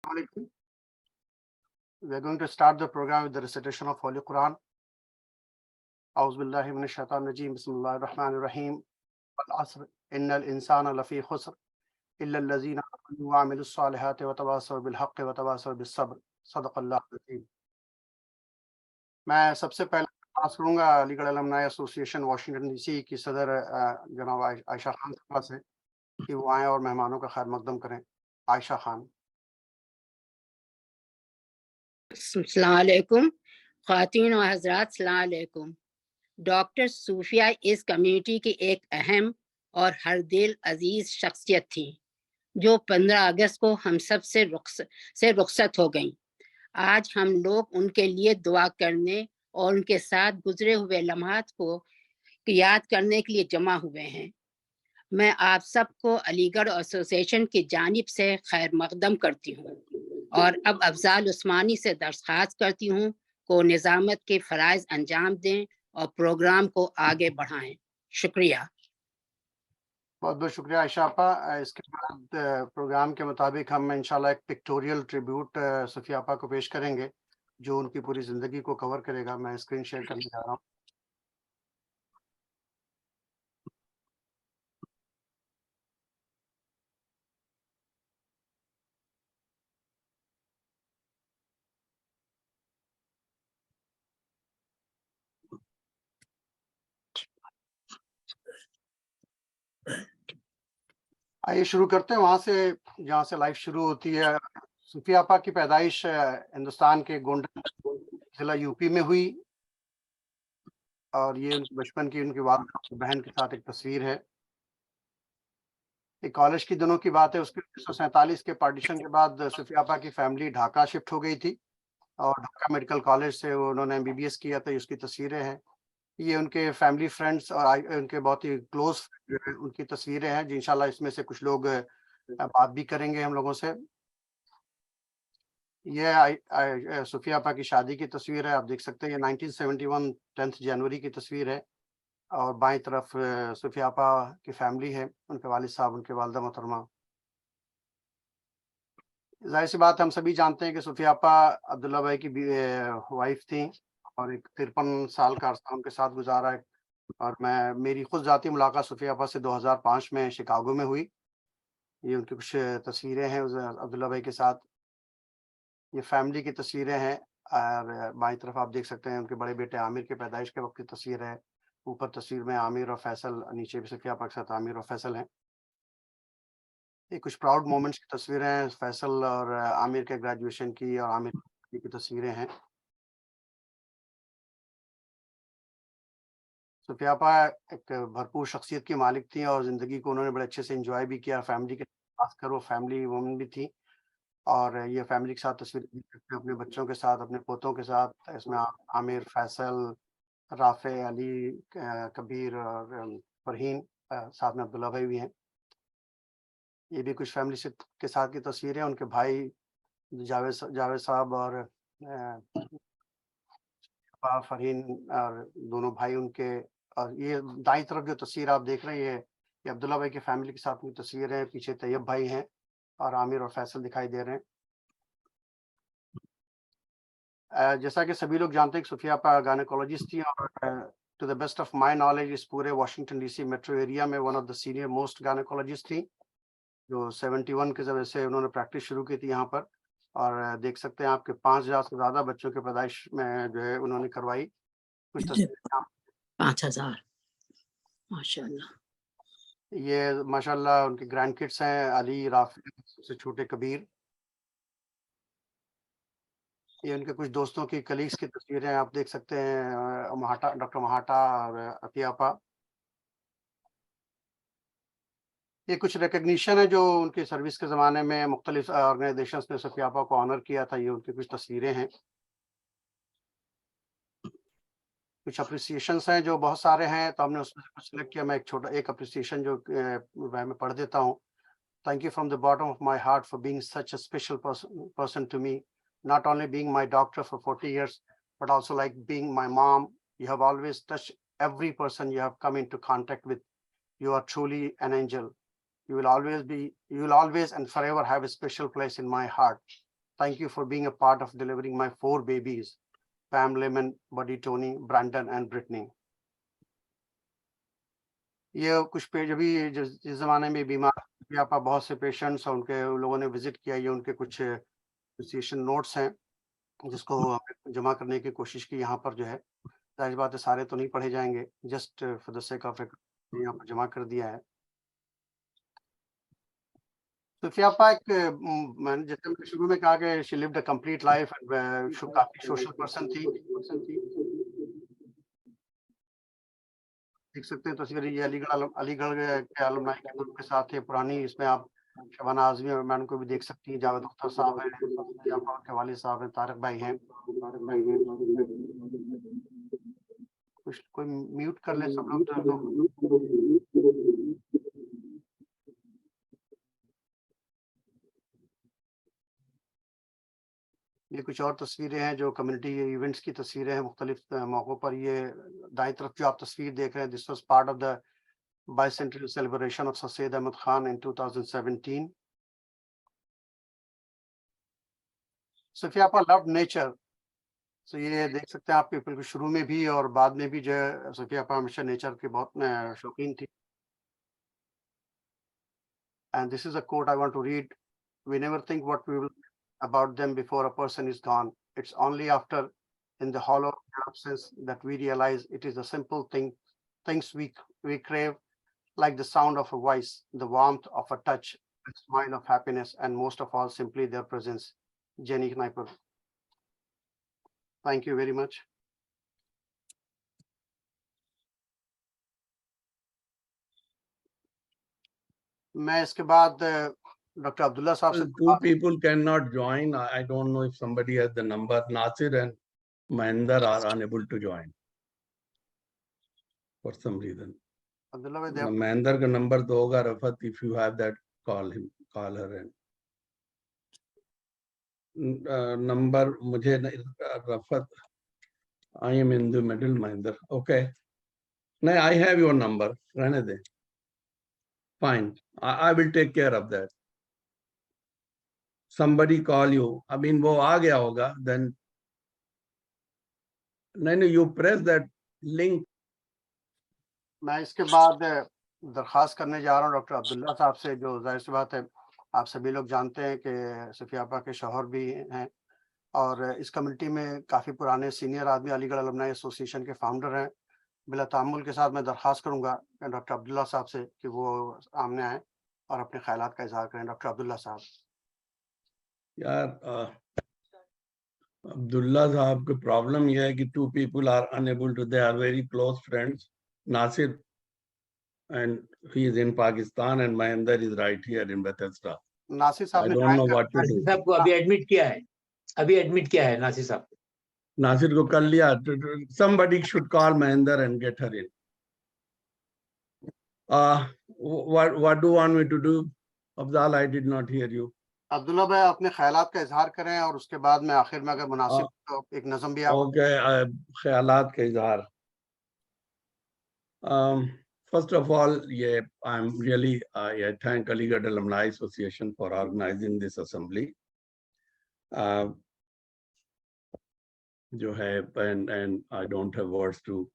Alaikum. We are going to start the program with the recitation of Holy Quran. A'udhu billahi minash shaitanir rajeem. Bismillahir rahmanir rahim. Wal asr innal insana lafi khusr illa allazina amanu wa amilus salihati wa tawasaw bil haqqi wa tawasaw bis sabr. Sadaqallahu azim. मैं सबसे पहले पास करूंगा Aligarh alumni association Washington DC की सदर जनाब आयशा खान साहब से कि वो आएं और मेहमानों का खैर मकदम करें. आयशा खान. अस्सलाम वालेकुम ख़वातीन व हज़रात, अस्सलाम वालेकुम. डॉक्टर सूफिया इस कम्युनिटी की एक अहम और हर दिल अजीज शख्सियत थी जो 15 अगस्त को हम सब से रुखसत हो गईं. आज हम लोग उनके लिए दुआ करने और उनके साथ गुजरे हुए लम्हात को याद करने के लिए जमा हुए हैं. मैं आप सबको अलीगढ़ एसोसिएशन की जानिब से खैर मकदम करती हूँ और अब अफजाल उस्मानी से दरख्वास्त करती हूँ को निज़ामत के फ़राइज़ अंजाम दें और प्रोग्राम को आगे बढ़ाएं. शुक्रिया. बहुत बहुत शुक्रिया आयशा आपा. इसके बाद प्रोग्राम के मुताबिक हम इंशाल्लाह एक पिक्टोरियल ट्रिब्यूट सोफिया आपा को पेश करेंगे जो उनकी पूरी जिंदगी को कवर करेगा. मैं स्क्रीन शेयर करने जा रहा हूँ. आइए शुरू करते हैं वहां से जहाँ से लाइफ शुरू होती है. सोफिया आपा की पैदाइश हिंदुस्तान के गोंडा जिला यूपी में हुई और ये उनके बचपन की उनकी वालिदा बहन के साथ एक तस्वीर है. एक कॉलेज की दिनों की बात है. उसके 1947 के पार्टीशन के बाद सोफिया आपा की फैमिली ढाका शिफ्ट हो गई थी और ढाका मेडिकल कॉलेज से उन्होंने MBBS किया था. उसकी तस्वीरें हैं. ये उनके फैमिली फ्रेंड्स और उनके बहुत ही क्लोज उनकी तस्वीरें हैं जो इंशाल्लाह इसमें से कुछ लोग बात भी करेंगे हम लोगों से. ये सोफिया आपा की शादी की तस्वीर है. आप देख सकते हैं ये 1971 10 जनवरी की तस्वीर है और बाईं तरफ सोफिया आपा की फैमिली है. उनके वालिद साहब, उनके वालिदा मोहतरमा. जाहिर सी बात हम सभी जानते हैं कि सोफिया आपा अब्दुल्ला भाई की वाइफ थी और एक 53 साल का अरसा उनके साथ गुजारा है. और मेरी खुद जाती मुलाकात सोफिया आपा से 2005 में शिकागो में हुई. ये उनकी कुछ तस्वीरें हैं अब्दुल्ला भाई के साथ. ये फैमिली की तस्वीरें हैं और बाईं तरफ आप देख सकते हैं उनके बड़े बेटे आमिर के पैदाइश के वक्त की तस्वीर है. ऊपर तस्वीर में आमिर और फैसल, नीचे भी सोफिया आपा के साथ आमिर और फैसल हैं. ये कुछ प्राउड मोमेंट्स की तस्वीरें हैं. फैसल और आमिर के ग्रेजुएशन की और आमिर की तस्वीरें हैं. सोफिया आपा एक भरपूर शख्सियत की मालिक थी और ज़िंदगी को उन्होंने बड़े अच्छे से एंजॉय भी किया. फैमिली के खासकर वो फैमिली वुमन भी थी और ये फैमिली के साथ तस्वीर देख सकते हैं अपने बच्चों के साथ, अपने पोतों के साथ. इसमें आमिर, फैसल, राफे, अली, कबीर और फरहीन, साथ में अब्दुल्ला भाई भी हैं. ये भी कुछ फैमिली से के साथ की तस्वीरें. उनके भाई जावेद साहब और फरहीन और दोनों भाई उनके. और ये दाईं तरफ जो तस्वीर आप देख रहे हैं ये अब्दुल्ला भाई की फैमिली के साथ की तस्वीर है. पीछे तैयब भाई हैं और आमिर और फैसल दिखाई दे रहे हैं. जैसा कि सभी लोग जानते हैं कि सोफिया आपा गायनेकोलॉजिस्ट थी और to the best of my knowledge इस पूरे वाशिंगटन डीसी मेट्रो एरिया में one of the senior most gynaecologist थी जो 71 के जब से उन्होंने प्रैक्टिस शुरू की थी यहाँ पर. और देख सकते हैं आपके 5000 से ज़्यादा बच्चों के पैदाइश में जो है उन्होंने करवाई. कुछ तस्वीरें 5000 माशाल्लाह. ये माशाल्लाह उनके ग्रैंड किड्स हैं. अली, राफी, सबसे छोटे कबीर. ये उनके कुछ दोस्तों की कलीग्स की तस्वीरें आप देख सकते हैं. महाटा, डॉक्टर महाटा और अतियापा. ये कुछ रिकग्निशन है जो उनकी सर्विस के ज़माने में मुख्तलिफ ऑर्गेनाइजेशंस ने सोफिया आपा को ऑनर किया था. ये उनकी कुछ तस्वीरें हैं. कुछ अप्रिसिएशंस हैं जो बहुत सारे हैं तो हमने उसमें से कुछ सिलेक्ट किया. मैं एक अप्रिसिएशन जो मैं पढ़ देता हूँ. Thank you from the bottom of my heart for being such a special person to me. Not only being my doctor for 40 years, but also like being my mom. You have always touched every person you have come into contact with. You are truly an angel. You will always and forever have a special place in my heart. Thank you for being a part of delivering my 4 babies, Pam, Lemon, Buddy, Tony, Brandon and Brittany. ये कुछ page अभी जिस जमाने में बीमार यहाँ पर बहुत से पेशेंट्स और उनके लोगों ने विजिट किया, ये उनके कुछ एसोसिएशन नोट्स हैं जिसको हमने जमा करने की कोशिश की यहाँ पर जो है। जाहिर बात है सारे तो नहीं पढ़े जाएंगे, just for the sake of यहाँ पर जमा कर दिया है। सोफिया आपा एक मैंने जैसे मैंने शुरू में कहा कि she lived a complete life and काफी सोशल पर्सन थी। देख सकते हैं तस्वीर, ये अलीगढ़ के अलुमनाई के ग्रुप के साथ है पुरानी। इसमें आप शबाना आजमी और मैडम को भी देख सकती हैं, जावेद अख्तर साहब हैं, के वालिद साहब हैं, तारिक भाई हैं। कुछ कोई म्यूट कर ले सब लोग। ये कुछ और तस्वीरें हैं जो कम्युनिटी इवेंट्स की तस्वीरें हैं मुख्तलिफ मौक़ों पर। ये दाईं तरफ जो आप तस्वीर देख रहे हैं, this was part of the bicentenary celebration of Sir Syed Ahmad Khan in 2017। Sofia आपा लव नेचर, तो ये देख सकते हैं आप बिल्कुल शुरू में भी और बाद में भी जो है सोफिया आपा हमेशा नेचर की बहुत शौकीन थी। And this is a quote I want to read, we never think what we will about them before a person is gone. It's only after in the hollow absence that we realize it is a simple things we crave, like the sound of a voice, the warmth of a touch, the smile of happiness, and most of all, simply their presence. Jenny Kniper. Thank you very much. मैं इसके बाद Dr. Abdullah साहब से two people cannot join. I don't know if somebody has the number. Nasir and Mahinder are unable to join for some reason. Abdullah भाई Mahinder का number तो होगा Rafat. If you have that, call him, call her. And number मुझे Rafat. I am in the middle, Mahinder. Okay. No, I have your number. रहने दे. Fine. I will take care of that. Somebody call you. I mean वो आ गया होगा. Then नहीं you press that link. मैं इसके बाद दरखास्त करने जा रहा हूँ डॉक्टर अब्दुल्ला साहब से, जो जाहिर सी बात है आप सभी लोग जानते हैं कि सफिया आपा के शौहर भी हैं और इस कम्युनिटी में काफ़ी पुराने सीनियर आदमी, अलीगढ़ अलुमनाई एसोसिएशन के फाउंडर हैं। बिला तामुल के साथ मैं दरखास्त करूँगा डॉक्टर अब्दुल्ला साहब से कि वो सामने आएँ और अपने ख्यालात का इजहार करें। डॉक्टर अब्दुल्ला साहब। यार अब्दुल्ला साहब का प्रॉब्लम यह है कि two people are unable to, they are very close friends. Nasir and he is in Pakistan and Mahinder is right here in Bethesda. Nasir साहब I ने don't know what to do. Nasir साहब को अभी एडमिट किया है, अभी एडमिट किया है नासिर साहब। नासिर को कर लिया. Somebody should call Mahinder and get her in. What do you want me to do? Afzal, I did not hear you. Abdullah भाई अपने ख्यालात का इजहार करें और उसके बाद में आखिर में अगर मुनासिब तो एक नज़म भी आप। Okay, ख्यालात का इजहार. First of all, yeah, I'm really I thank Aligarh Alumni Association for organizing this assembly. जो है, and I don't have words to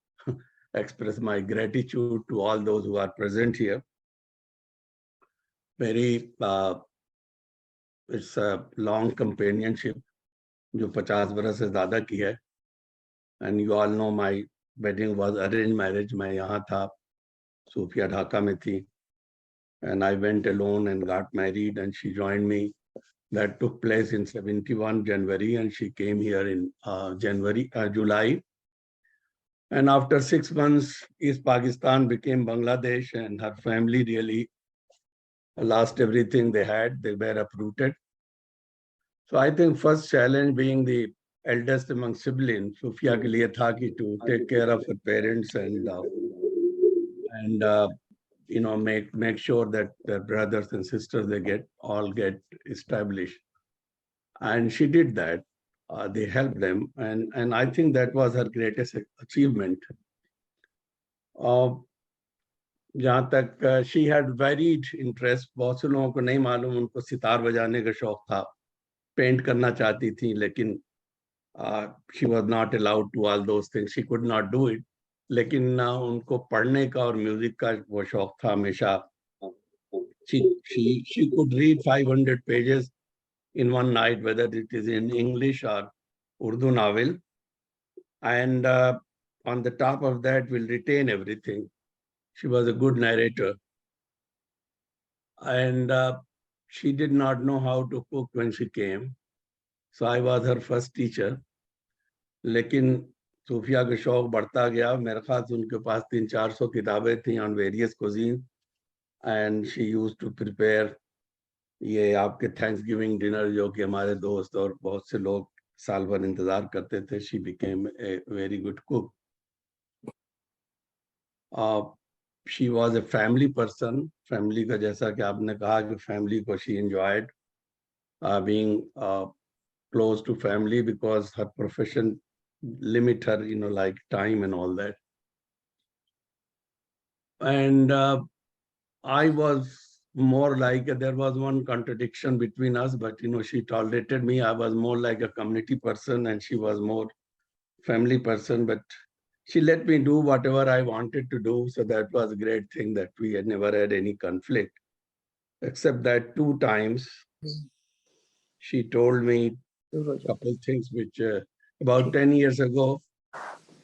express my gratitude to all those who are present here. Very it's a long companionship जो 50 बरस से ज़्यादा की है. And you all know my wedding was arranged marriage. मैं यहाँ था, Sofia ढाका में थी, and I went alone and got married and she joined me. That took place in 71 January and she came here in July. And after 6 months, East Pakistan became Bangladesh and her family really lost everything they had. They were uprooted. So I think first challenge being the eldest among siblings, Sofia ke liye tha ki to take care of her parents and you know, make sure that their brothers and sisters they all get established, and she did that. They helped them, and I think that was her greatest achievement. जहाँ तक she had varied interest. बहुत से लोगों को नहीं मालूम, उनको सितार बजाने का शौक था, پینٹ کرنا چاہتی تھی لیکن she was not allowed to all those things, she could not do it. لیکن ان کو پڑھنے کا اور میوزک کا وہ شوق تھا ہمیشہ. She could read 500 pages in one night, whether it is in English or Urdu novel, and on the top of that will retain everything. She was a good narrator, and she did not know how to cook when she came, so I was her first teacher. لیکن صوفیہ کا شوق بڑھتا گیا. میرے خیال سے ان کے پاس 300-400 کتابیں تھیں on various cuisines, and she used to prepare یہ آپ کے تھینکس گیونگ ڈنر جو کہ ہمارے دوست اور بہت سے لوگ سال بھر انتظار کرتے تھے. She became a very good cook. She was a family person. Family کا جیسا کہ آپ نے کہا کہ فیملی کو she enjoyed being close to family because her profession limit her, like time and all that. And I was more like, there was one contradiction between us, but she tolerated me. I was more like a community person and she was more family person, but she let me do whatever I wanted to do. So that was a great thing, that we had never had any conflict, except that 2 times she told me a couple things which about 10 years ago,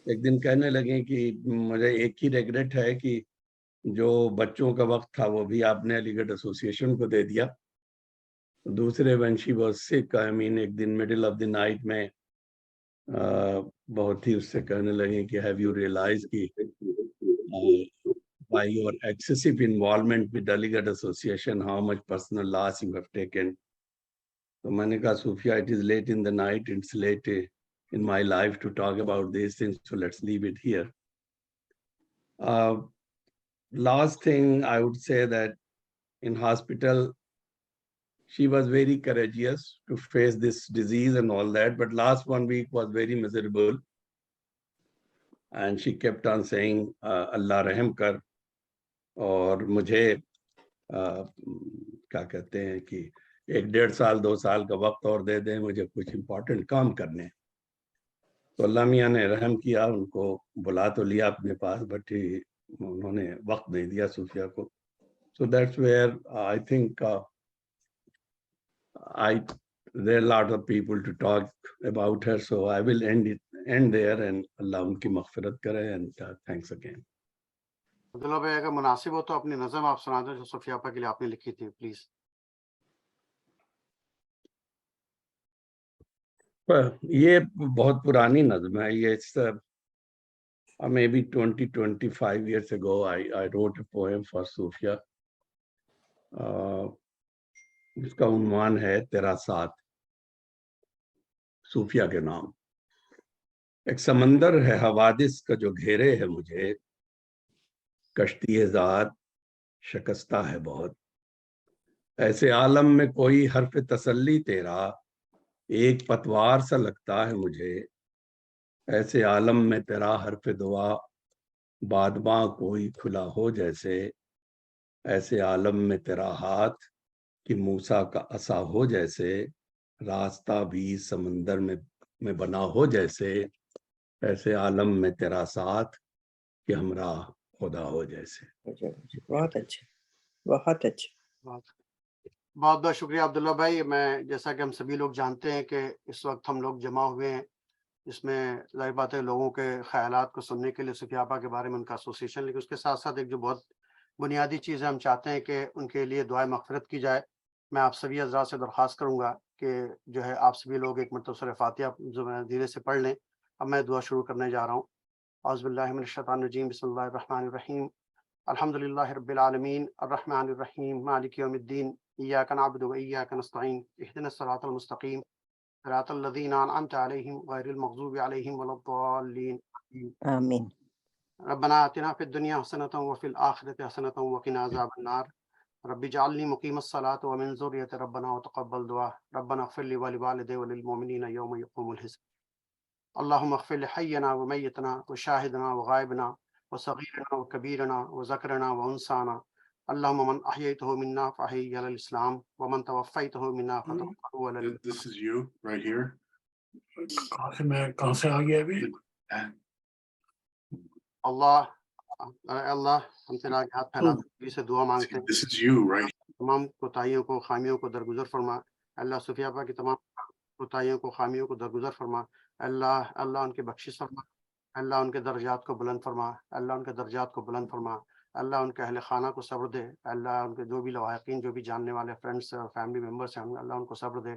ایک دن کہنے لگے کہ مجھے ایک ہی regret ہے کہ جو بچوں کا وقت تھا وہ بھی آپ نے علی گڑھ ایسوسیشن کو دے دیا. دوسرے when she was sick, ایک دن middle of the night میں بہت ہی اس سے کہنے لگے کہ have you realized کہ by your excessive involvement with علی گڑھ association how much personal loss you have taken. تو میں نے کہا صوفیہ, it is late in the night, it's late in my life to talk about these things, so let's leave it here. Last thing I would say that in hospital she was very courageous to face this disease and all that, but last 1 week was very miserable, and she kept on saying Allah rahm kar, اور مجھے کیا کہتے ہیں کہ 1-1.5 سال 2 سال کا وقت اور دے دیں, مجھے کچھ امپورٹنٹ کام کرنے. تو اللہ میاں نے رحم کیا, ان کو بلا تو لیا اپنے پاس, بٹ انہوں نے وقت نہیں دیا صوفیہ کو. So that's where I think there are a lot of people to talk about her, so I will end there, and Allah ان کی مغفرت کرے, and thanks again. عبداللہ بھائی اگر مناسب ہو تو اپنی نظم آپ سنا دیں جو صوفیہ آپا کے لیے آپ نے لکھی تھی, پلیز. یہ بہت پرانی نظم ہے. یہ maybe 20-25 years ago I wrote a poem for Sofia. اس کا عنوان ہے تیرا ساتھ. صوفیہ کے نام. ایک سمندر ہے حوادث کا جو گھیرے ہے مجھے, کشتی ذات شکستہ ہے بہت. ایسے عالم میں کوئی حرف تسلی تیرا ایک پتوار سا لگتا ہے مجھے. ایسے عالم میں تیرا حرف دعا بادباں کوئی کھلا ہو جیسے. ایسے عالم میں تیرا ہاتھ کہ موسیٰ کا عصا ہو جیسے. راستہ بھی سمندر میں بنا ہو جیسے. ایسے عالم میں تیرا ساتھ کہ ہمراہ خدا ہو جیسے. بہت اچھا, بہت اچھا. بہت بہت شکریہ عبداللہ بھائی. میں جیسا کہ ہم سبھی لوگ جانتے ہیں کہ اس وقت ہم لوگ جمع ہوئے ہیں, اس میں ظاہر بات ہے لوگوں کے خیالات کو سننے کے لیے صوفیہ آپا کے بارے میں ان کا ایسوسیشن, لیکن اس کے ساتھ ساتھ ایک جو بہت بنیادی چیز ہے, ہم چاہتے ہیں کہ ان کے لیے دعائے مغفرت کی جائے. میں آپ سبھی حضرات سے درخواست کروں گا کہ جو ہے آپ سبھی لوگ ایک مرتبہ سورہ فاتحہ دھیرے سے پڑھ لیں. اب میں دعا شروع کرنے جا رہا ہوں. اعوذ باللہ من الشیطان الرجیم, بسم اللہ الرحمن الرحیم. الحمد للہ رب العالمین الرحمن الرحیم مالک یوم الدین ایاک نعبد و ایاک نستعین اہدنا الصراط المستقیم صراط الذین انعمت علیہم غیر المغضوب علیہم ولا الضالین. آمین. ربنا آتنا فی الدنیا حسنۃ وفی الآخرۃ حسنۃ وقنا عذاب النار. رب اجعلنی مقیم الصلاۃ ومن ذریتی ربنا وتقبل دعا. ربنا اغفر لی ولوالدی وللمؤمنین یوم یقوم الحساب. اللهم اغفر لحينا وميتنا وشاهدنا وغائبنا وصغيرنا وكبيرنا وذكرنا وانثانا اللهم من أحييته منا فأحيه على الإسلام ومن توفيته منا فتوفه على This is you right here. कहाँ से आ गया अभी? अल्लाह अल्लाह हम तेरा हाथ फैलाते से दुआ मांगते हैं This is you right. तमाम कोताहियों को खामियों को दरगुजर फरमा। अल्लाह सुफिया आपा की तमाम कोताहियों को खामियों को दरगुजर फरमा। अल्लाह अल्लाह उनके बख्शिश फरमा। अल्लाह उनके दर्जात को बुलंद फरमा। अल्लाह उनके दर्जात को बुलंद फरमा। अल्लाह उनके अहले खाना को सब्र दे। अल्लाह उनके जो भी लवाहिकीन जो भी जानने वाले फ्रेंड्स और फैमिली मेम्बर्स हैं अल्लाह उनको सब्र दे।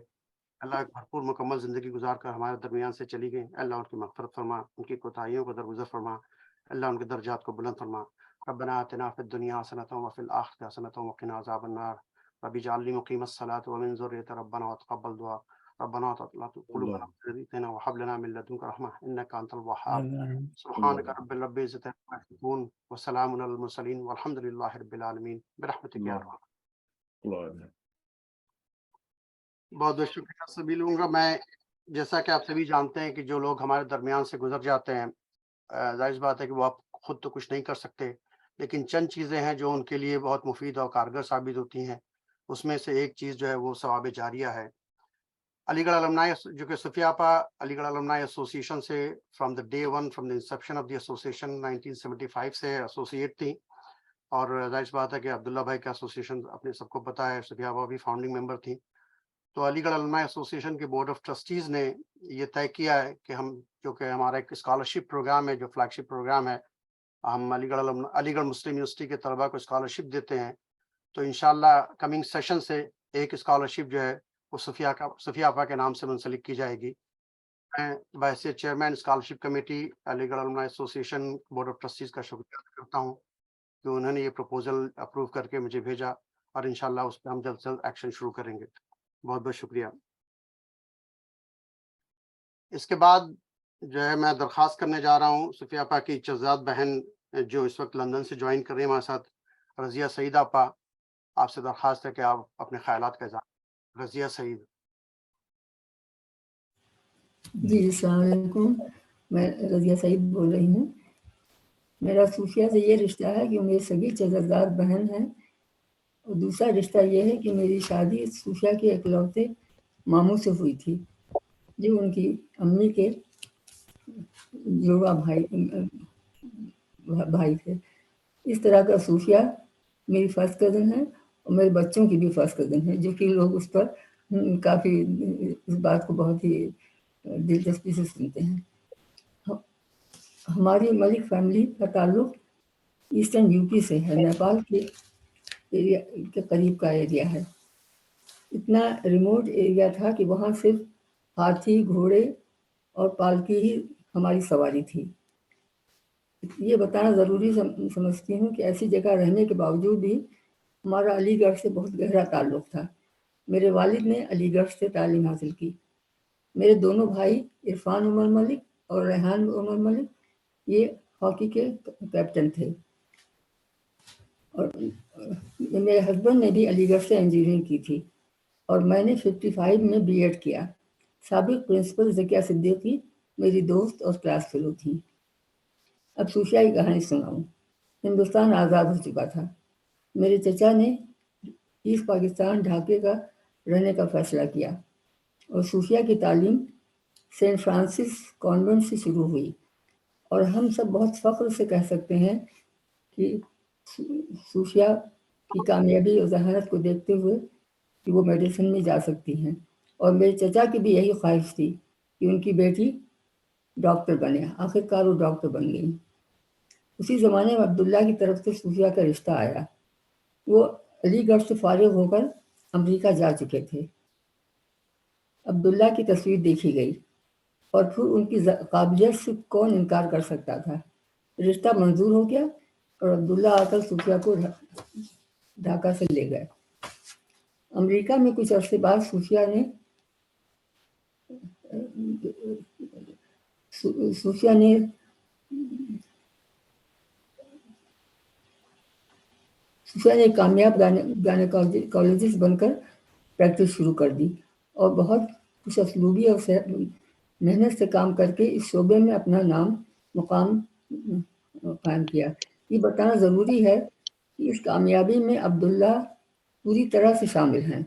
अल्लाह एक भरपूर मुकम्मल ज़िंदगी गुजार कर हमारे दरमियान से चली गई। अल्लाह उनकी मग़फ़िरत फरमा, उनकी कोताहियों को दरगुजर फरमा। अल्लाह उनके दर्जात को बुलंद फरमा। रब्बना आतिना फ़िद दुनिया हसनतन व फ़िल आखिरति हसनतन व क़िना अज़ाबन्नार। रब्बि इजअलनी मुक़ीमस्सलाति व मिन ज़ुर्रिय्यति रब्बना व तक़ब्बल दुआ। रब्बना ला तुज़िग़ क़ुलूबना बa'da idh hadaytana व हब लना मिन लदुनका रहमह इन्नका अंतल वह्हाब। सुब्हानका रब्बिल इज़्ज़ति अम्मा यसिफून व सलामुन अलल मुरसलीन वल्हम्दुलिल्लाहि रब्बिल आलमीन बिरहमतिका या अरहम। बहुत बहुत शुक्रिया सभी लोगों का। मैं जैसा कि आप सभी जानते हैं कि जो लोग हमारे दरमियान से गुजर जाते हैं जाहिर सी बात है कि वो आप खुद तो कुछ नहीं कर सकते, लेकिन चंद चीज़ें हैं जो उनके लिए बहुत मुफीद और कारगर साबित होती हैं। उसमें से एक चीज़ जो है वो सवाब जारिया है। अलीगढ़ अलमनाई जो कि सुफिया आपा अलीगढ़ अलमनाई एसोसिएशन से from the day one from the Inception of the association 1975 से एसोसिएट थी और जाहिर सी बात है कि अब्दुल्ला भाई का एसोसिएशन अपने सबको पता है, सुफिया आपा भी फाउंडिंग मेंबर थी। तो अलीगढ़ अलमनाई एसोसिएशन के बोर्ड ऑफ ट्रस्टीज़ ने ये तय किया है कि हम जो कि हमारा एक स्कॉलरशिप प्रोग्राम है, जो फ्लैगशिप प्रोग्राम है, हम अलीगढ़ मुस्लिम यूनिवर्सिटी के तलबा को स्कॉलरशिप देते हैं। तो इंशाल्लाह कमिंग सेशन से एक स्कॉलरशिप जो है वो सुफिया आपा के नाम से मुंसलिक की जाएगी। मैं वैसे chairman scholarship committee Aligarh alumni association board of trustees का शुक्रिया अदा करता हूँ कि उन्होंने ये प्रपोजल अप्रूव करके मुझे भेजा और इंशाल्लाह उस पर हम जल्द से जल्द एक्शन शुरू करेंगे। बहुत बहुत शुक्रिया। इसके बाद जो है मैं दरख्वास्त करने जा रहा हूँ सुफिया आपा की चज़ाद बहन जो इस वक्त लंदन से ज्वाइन कर रही है हमारे साथ, रज़िया सईद आपा, आपसे दरख्वास्त है कि आप अपने ख्यालात का इज़हार। रज़िया सईद। जी अस्सलाम वालेकुम, मैं रज़िया सईद बोल रही हूँ। मेरा सूफिया से ये रिश्ता है कि मेरी सगी चचाजाद बहन है और दूसरा रिश्ता ये है कि मेरी शादी सूफिया के इकलौते मामू से हुई थी जो उनकी अम्मी के जुड़वा भाई थे। इस तरह का सूफिया मेरी फर्स्ट कज़न है और मेरे बच्चों की भी फर्स्ट कज़न है, जो कि लोग उस पर काफ़ी इस बात को बहुत ही दिलचस्पी से सुनते हैं। हमारी मलिक फैमिली का ताल्लुक ईस्टर्न यूपी से है, नेपाल के एरिया के करीब का एरिया है। इतना रिमोट एरिया था कि वहाँ सिर्फ हाथी, घोड़े और पालकी ही हमारी सवारी थी। ये बताना ज़रूरी समझती हूँ कि ऐसी जगह रहने के बावजूद भी हमारा अलीगढ़ से बहुत गहरा ताल्लुक़ था। मेरे वालिद ने अलीगढ़ से तालीम हासिल की। मेरे दोनों भाई इरफान उमर मलिक और रेहान उमर मलिक ये हॉकी के कैप्टन थे और मेरे हस्बैंड ने भी अलीगढ़ से इंजीनियरिंग की थी और मैंने 55 में बीएड किया। साबिक प्रिंसिपल ज़किया सिद्दीकी मेरी दोस्त और क्लास फेलो थी। अब सूफिया की कहानी सुनाऊँ। हिंदुस्तान आज़ाद हो चुका था। मेरे चचा ने ईस्ट पाकिस्तान ढाके का रहने का फैसला किया और सूफिया की तालीम सेंट फ्रांसिस कॉन्वेंट से शुरू हुई और हम सब बहुत फ़ख्र से कह सकते हैं कि सूफिया की कामयाबी और जहानत को देखते हुए कि वो मेडिसिन में जा सकती हैं और मेरे चचा की भी यही ख्वाहिश थी कि उनकी बेटी डॉक्टर बने। आखिरकार वो डॉक्टर बन गई। उसी ज़माने में अब्दुल्ला की तरफ से सूफिया का रिश्ता आया। वो अलीगढ़ से फारिग होकर अमेरिका जा चुके थे। अब्दुल्ला की तस्वीर देखी गई और फिर उनकी काबिलियत से कौन इनकार कर सकता था। रिश्ता मंजूर हो गया और अब्दुल्ला आकर सूफिया को ढाका से ले गए। अमेरिका में कुछ अरसे बाद सूफिया ने कामयाब गायनेकोलॉजिस्ट बनकर प्रैक्टिस शुरू कर दी और बहुत कुछ असलूबी और मेहनत से काम करके इस शोबे में अपना नाम मुकाम कायम किया। ये बताना ज़रूरी है کہ اس کامیابی میں عبداللہ پوری طرح سے شامل ہیں۔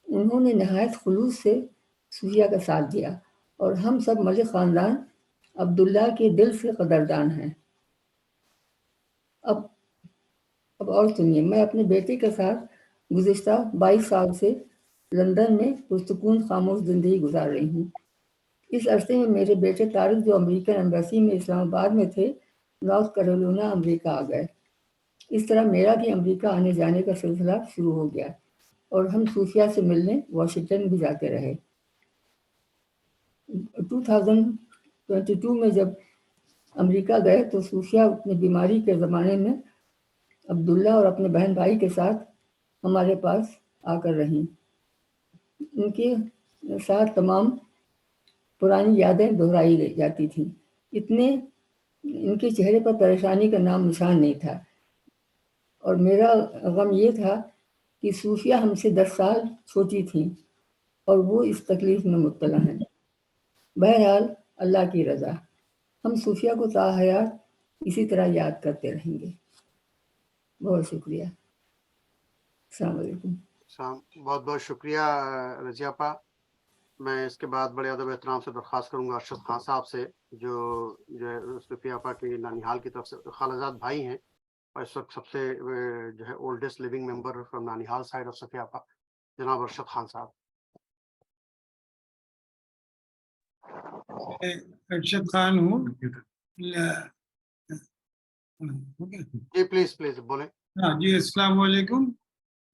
انہوں نے نہایت خلوص سے صوفیہ کا ساتھ دیا اور ہم سب ملک خاندان عبداللہ کے دل سے قدردان ہیں۔ اب اور سنیے، میں اپنے بیٹے کے ساتھ گزشتہ 22 سال سے لندن میں پرسکون خاموش زندگی گزار رہی ہوں۔ اس عرصے میں میرے بیٹے طارق، جو امریکن ایمبیسی میں اسلام آباد میں تھے، نارتھ کیرولینا امریکہ آ گئے۔ اس طرح میرا بھی امریکہ آنے جانے کا سلسلہ شروع ہو گیا اور ہم صوفیہ سے ملنے واشنگٹن بھی جاتے رہے۔ 2022 میں جب امریکہ گئے تو صوفیہ اپنی بیماری کے زمانے میں عبداللہ اور اپنے بہن بھائی کے ساتھ ہمارے پاس آ کر رہیں۔ ان کے ساتھ تمام پرانی یادیں دہرائی جاتی تھیں۔ ان کے چہرے پر پریشانی کا نام نشان نہیں تھا، اور میرا غم یہ تھا کہ صوفیہ ہم سے 10 سال چھوٹی تھیں اور وہ اس تکلیف میں مبتلا ہیں۔ بہرحال اللہ کی رضا، ہم صوفیہ کو تا حیات اسی طرح یاد کرتے رہیں گے۔ بہت شکریہ۔ السلام علیکم۔ بہت بہت شکریہ رضیہ اپا۔ میں اس کے بعد بڑے ادب احترام سے درخواست کروں گا ارشد خان صاحب سے، جو صوفیہ اپا کے نانیہال کی طرف سے خالہ بھائی ہیں اور اس وقت سب سے جو ہے اولڈسٹ لیونگ ممبر فرام نانیہال سائڈ آف صوفیہ اپا، جناب ارشد خان صاحب۔ ارشد خان ہوں۔ جی پلیز بولیں۔ ہاں جی، السلام علیکم۔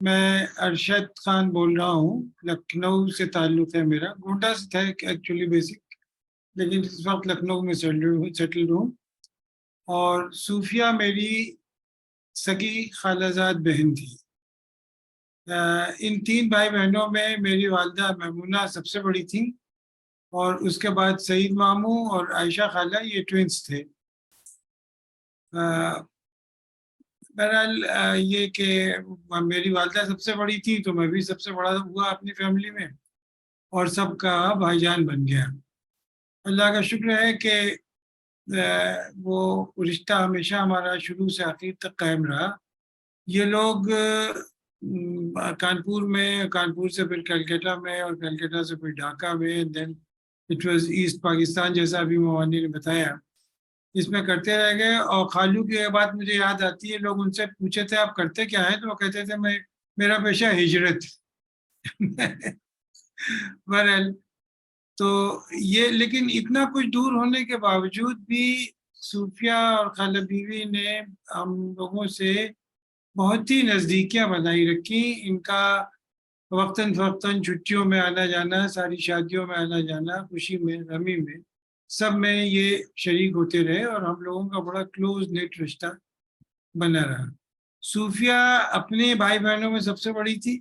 میں ارشد خان بول رہا ہوں، لکھنؤ سے تعلق ہے میرا، گونڈا سے تھا ایکچولی بیسک، لیکن اس وقت لکھنؤ میں سیٹلڈ ہوں۔ اور صوفیہ میری سگی خالہ زاد بہن تھی۔ ان 3 بھائی بہنوں میں میری والدہ میمونہ سب سے بڑی تھیں، اور اس کے بعد سعید ماموں اور عائشہ خالہ، یہ ٹوینس تھے۔ بہرحال یہ کہ میری والدہ سب سے بڑی تھی تو میں بھی سب سے بڑا ہوا اپنی فیملی میں، اور سب کا بھائی جان بن گیا۔ اللہ کا شکر ہے کہ وہ رشتہ ہمیشہ ہمارا شروع سے آخر تک قائم رہا۔ یہ لوگ کانپور سے پھر کلکتہ میں، اور کلکتہ سے پھر ڈھاکہ میں، then it was East Pakistan, جیسا ابھی موانی نے بتایا، اس میں کرتے رہ گئے۔ اور خالو کی یہ بات مجھے یاد آتی ہے، لوگ ان سے پوچھے تھے آپ کرتے کیا ہیں، تو وہ کہتے تھے میرا پیشہ ہجرت۔ بہرحال تو یہ، لیکن اتنا کچھ دور ہونے کے باوجود بھی صوفیہ اور خالہ بیوی نے ہم لوگوں سے بہت ہی نزدیکیاں بنائی رکھی۔ ان کا وقتاً فوقتاً چھٹیوں میں آنا جانا، ساری شادیوں میں آنا جانا، خوشی میں غمی میں سب میں یہ شریک ہوتے رہے، اور ہم لوگوں کا بڑا کلوز نیٹ رشتہ بنا رہا۔ صوفیہ اپنے بھائی بہنوں میں سب سے بڑی تھی،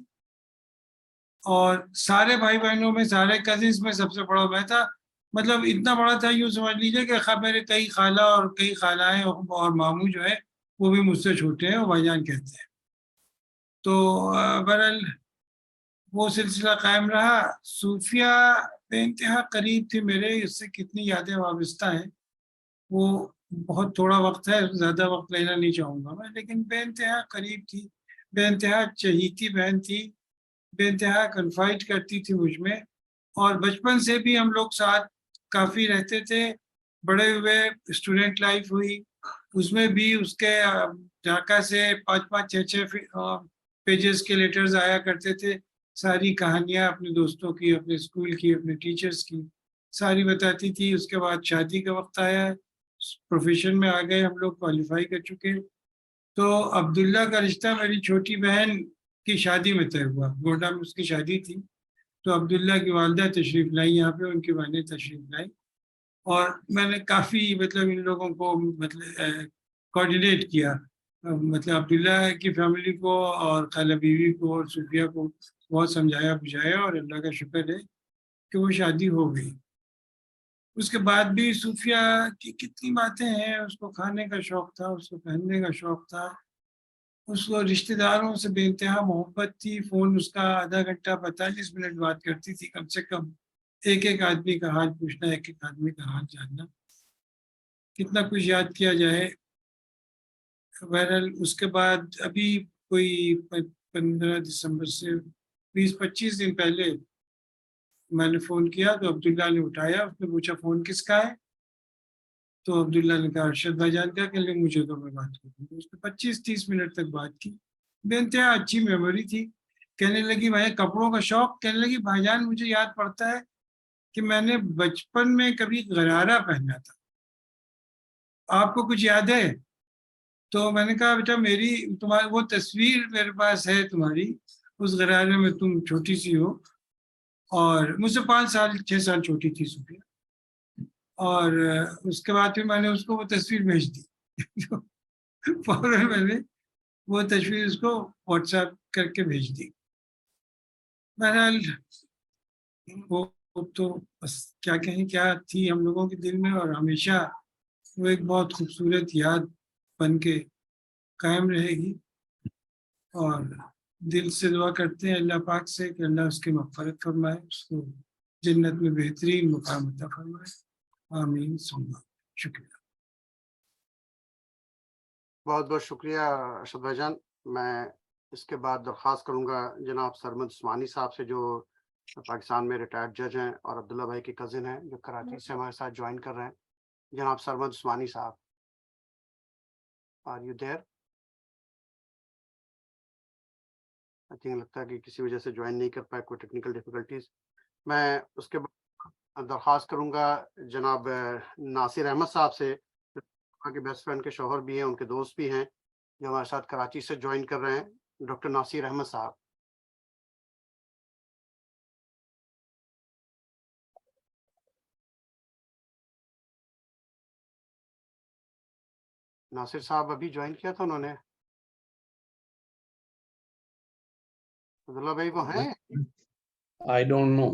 اور سارے بھائی بہنوں میں، سارے کزنس میں سب سے بڑا میں تھا۔ مطلب اتنا بڑا تھا، یوں سمجھ لیجیے کہ میرے کئی خالہ اور کئی خالائیں اور ماموں جو ہے وہ بھی مجھ سے چھوٹے ہیں، اور بھائی جان کہتے ہیں۔ تو بہرحال وہ سلسلہ قائم رہا۔ صوفیہ بے انتہا قریب تھی میرے، اس سے کتنی یادیں وابستہ ہیں وہ بہت تھوڑا وقت ہے، زیادہ وقت لینا نہیں چاہوں گا میں، لیکن بے انتہا قریب تھی، بے انتہا چہیتی بہن تھی، بے انتہا کنفائڈ کرتی تھی مجھ میں۔ اور بچپن سے بھی ہم لوگ ساتھ کافی رہتے تھے، بڑے ہوئے اسٹوڈنٹ لائف ہوئی، اس میں بھی اس کے ڈھاکہ سے 5-5 6 پیجز کے لیٹرز آیا کرتے تھے، ساری کہانیاں اپنے دوستوں کی، اپنے اسکول کی، اپنے ٹیچرز کی ساری بتاتی تھی۔ اس کے بعد شادی کا وقت آیا، پروفیشن میں آ گئے، ہم لوگ کوالیفائی کر چکے، تو عبداللہ کا رشتہ میری چھوٹی بہن کی شادی میں طے ہوا۔ گونڈا میں اس کی شادی تھی، تو عبداللہ کی والدہ تشریف لائی یہاں پہ، ان کی بہنیں تشریف لائی، اور میں نے کافی مطلب ان لوگوں کو مطلب کوآرڈینیٹ کیا، مطلب عبداللہ کی فیملی کو اور خالہ بیوی کو اور صوفیہ کو بہت سمجھایا بجھایا، اور اللہ کا شکر ہے کہ وہ شادی ہو گئی۔ اس کے بعد بھی صوفیہ کی کتنی باتیں ہیں، اس کو کھانے کا شوق تھا، اس کو پہننے کا شوق تھا، اس کو رشتہ داروں سے بے انتہا محبت تھی۔ فون اس کا آدھا گھنٹہ 45 منٹ بات کرتی تھی کم سے کم، ایک آدمی کا حال پوچھنا، ایک آدمی کا حال جاننا، کتنا کچھ یاد کیا جائے۔ बहरहाल उसके बाद अभी कोई 15 दिसंबर से 20-25 दिन पहले मैंने फ़ोन किया तो अब्दुल्ला ने उठाया। उसने पूछा फ़ोन किसका है? तो अब्दुल्ला ने कहा अरशद भाईजान का। कहने लगे मुझे तो मैं बात करूँ। उसने 25-30 मिनट तक बात की। बेइंतहा अच्छी मेमोरी थी। कहने लगी भाई कपड़ों का शौक। कहने लगी भाईजान मुझे याद पड़ता है कि मैंने बचपन में कभी गरारा पहना था, आपको कुछ याद है? तो मैंने कहा बेटा मेरी तुम्हारी वो तस्वीर मेरे पास है तुम्हारी, उस गरारे में तुम छोटी सी हो और मुझसे 5-6 साल छोटी थी सुफिया। और उसके बाद फिर मैंने उसको वो तस्वीर भेज दी। तो फौरन मैंने वो तस्वीर उसको व्हाट्सएप करके भेज दी। बहरहाल वो तो बस क्या कहें क्या थी हम लोगों के दिल में, और हमेशा वो एक बहुत खूबसूरत याद बन के कायम रहेगी। और दिल से दुआ करते हैं अल्लाह पाक से कि अल्लाह उसकी मग़फ़िरत फरमाए, उसको जन्नत में बेहतरीन मुकाम अता फरमाए। आमीन सुम्मा शुक्रिया। बहुत बहुत शुक्रिया अरशद भाईजान। मैं इसके बाद दरख्वास्त करूंगा जनाब सरमद उस्मानी साहब से, जो पाकिस्तान में रिटायर्ड जज हैं और अब्दुल्ला भाई के कजिन हैं, जो कराची से हमारे साथ ज्वाइन कर रहे हैं। जनाब सरमद उस्मानी साहब, are you there? I think लगता है कि किसी वजह से ज्वाइन नहीं कर पाए, कोई टेक्निकल डिफिकल्टीज। मैं उसके बाद दरख्वास्त करूंगा जनाब नासिर अहमद साहब से, के बेस्ट फ्रेंड के शौहर भी हैं, उनके दोस्त भी हैं, जो हमारे साथ कराची से ज्वाइन कर रहे हैं, डॉक्टर नासिर अहमद साहब। नासिर साहब अभी ज्वाइन किया था उन्होंने। अब्दुल्ला भाई वो हैं? I don't know.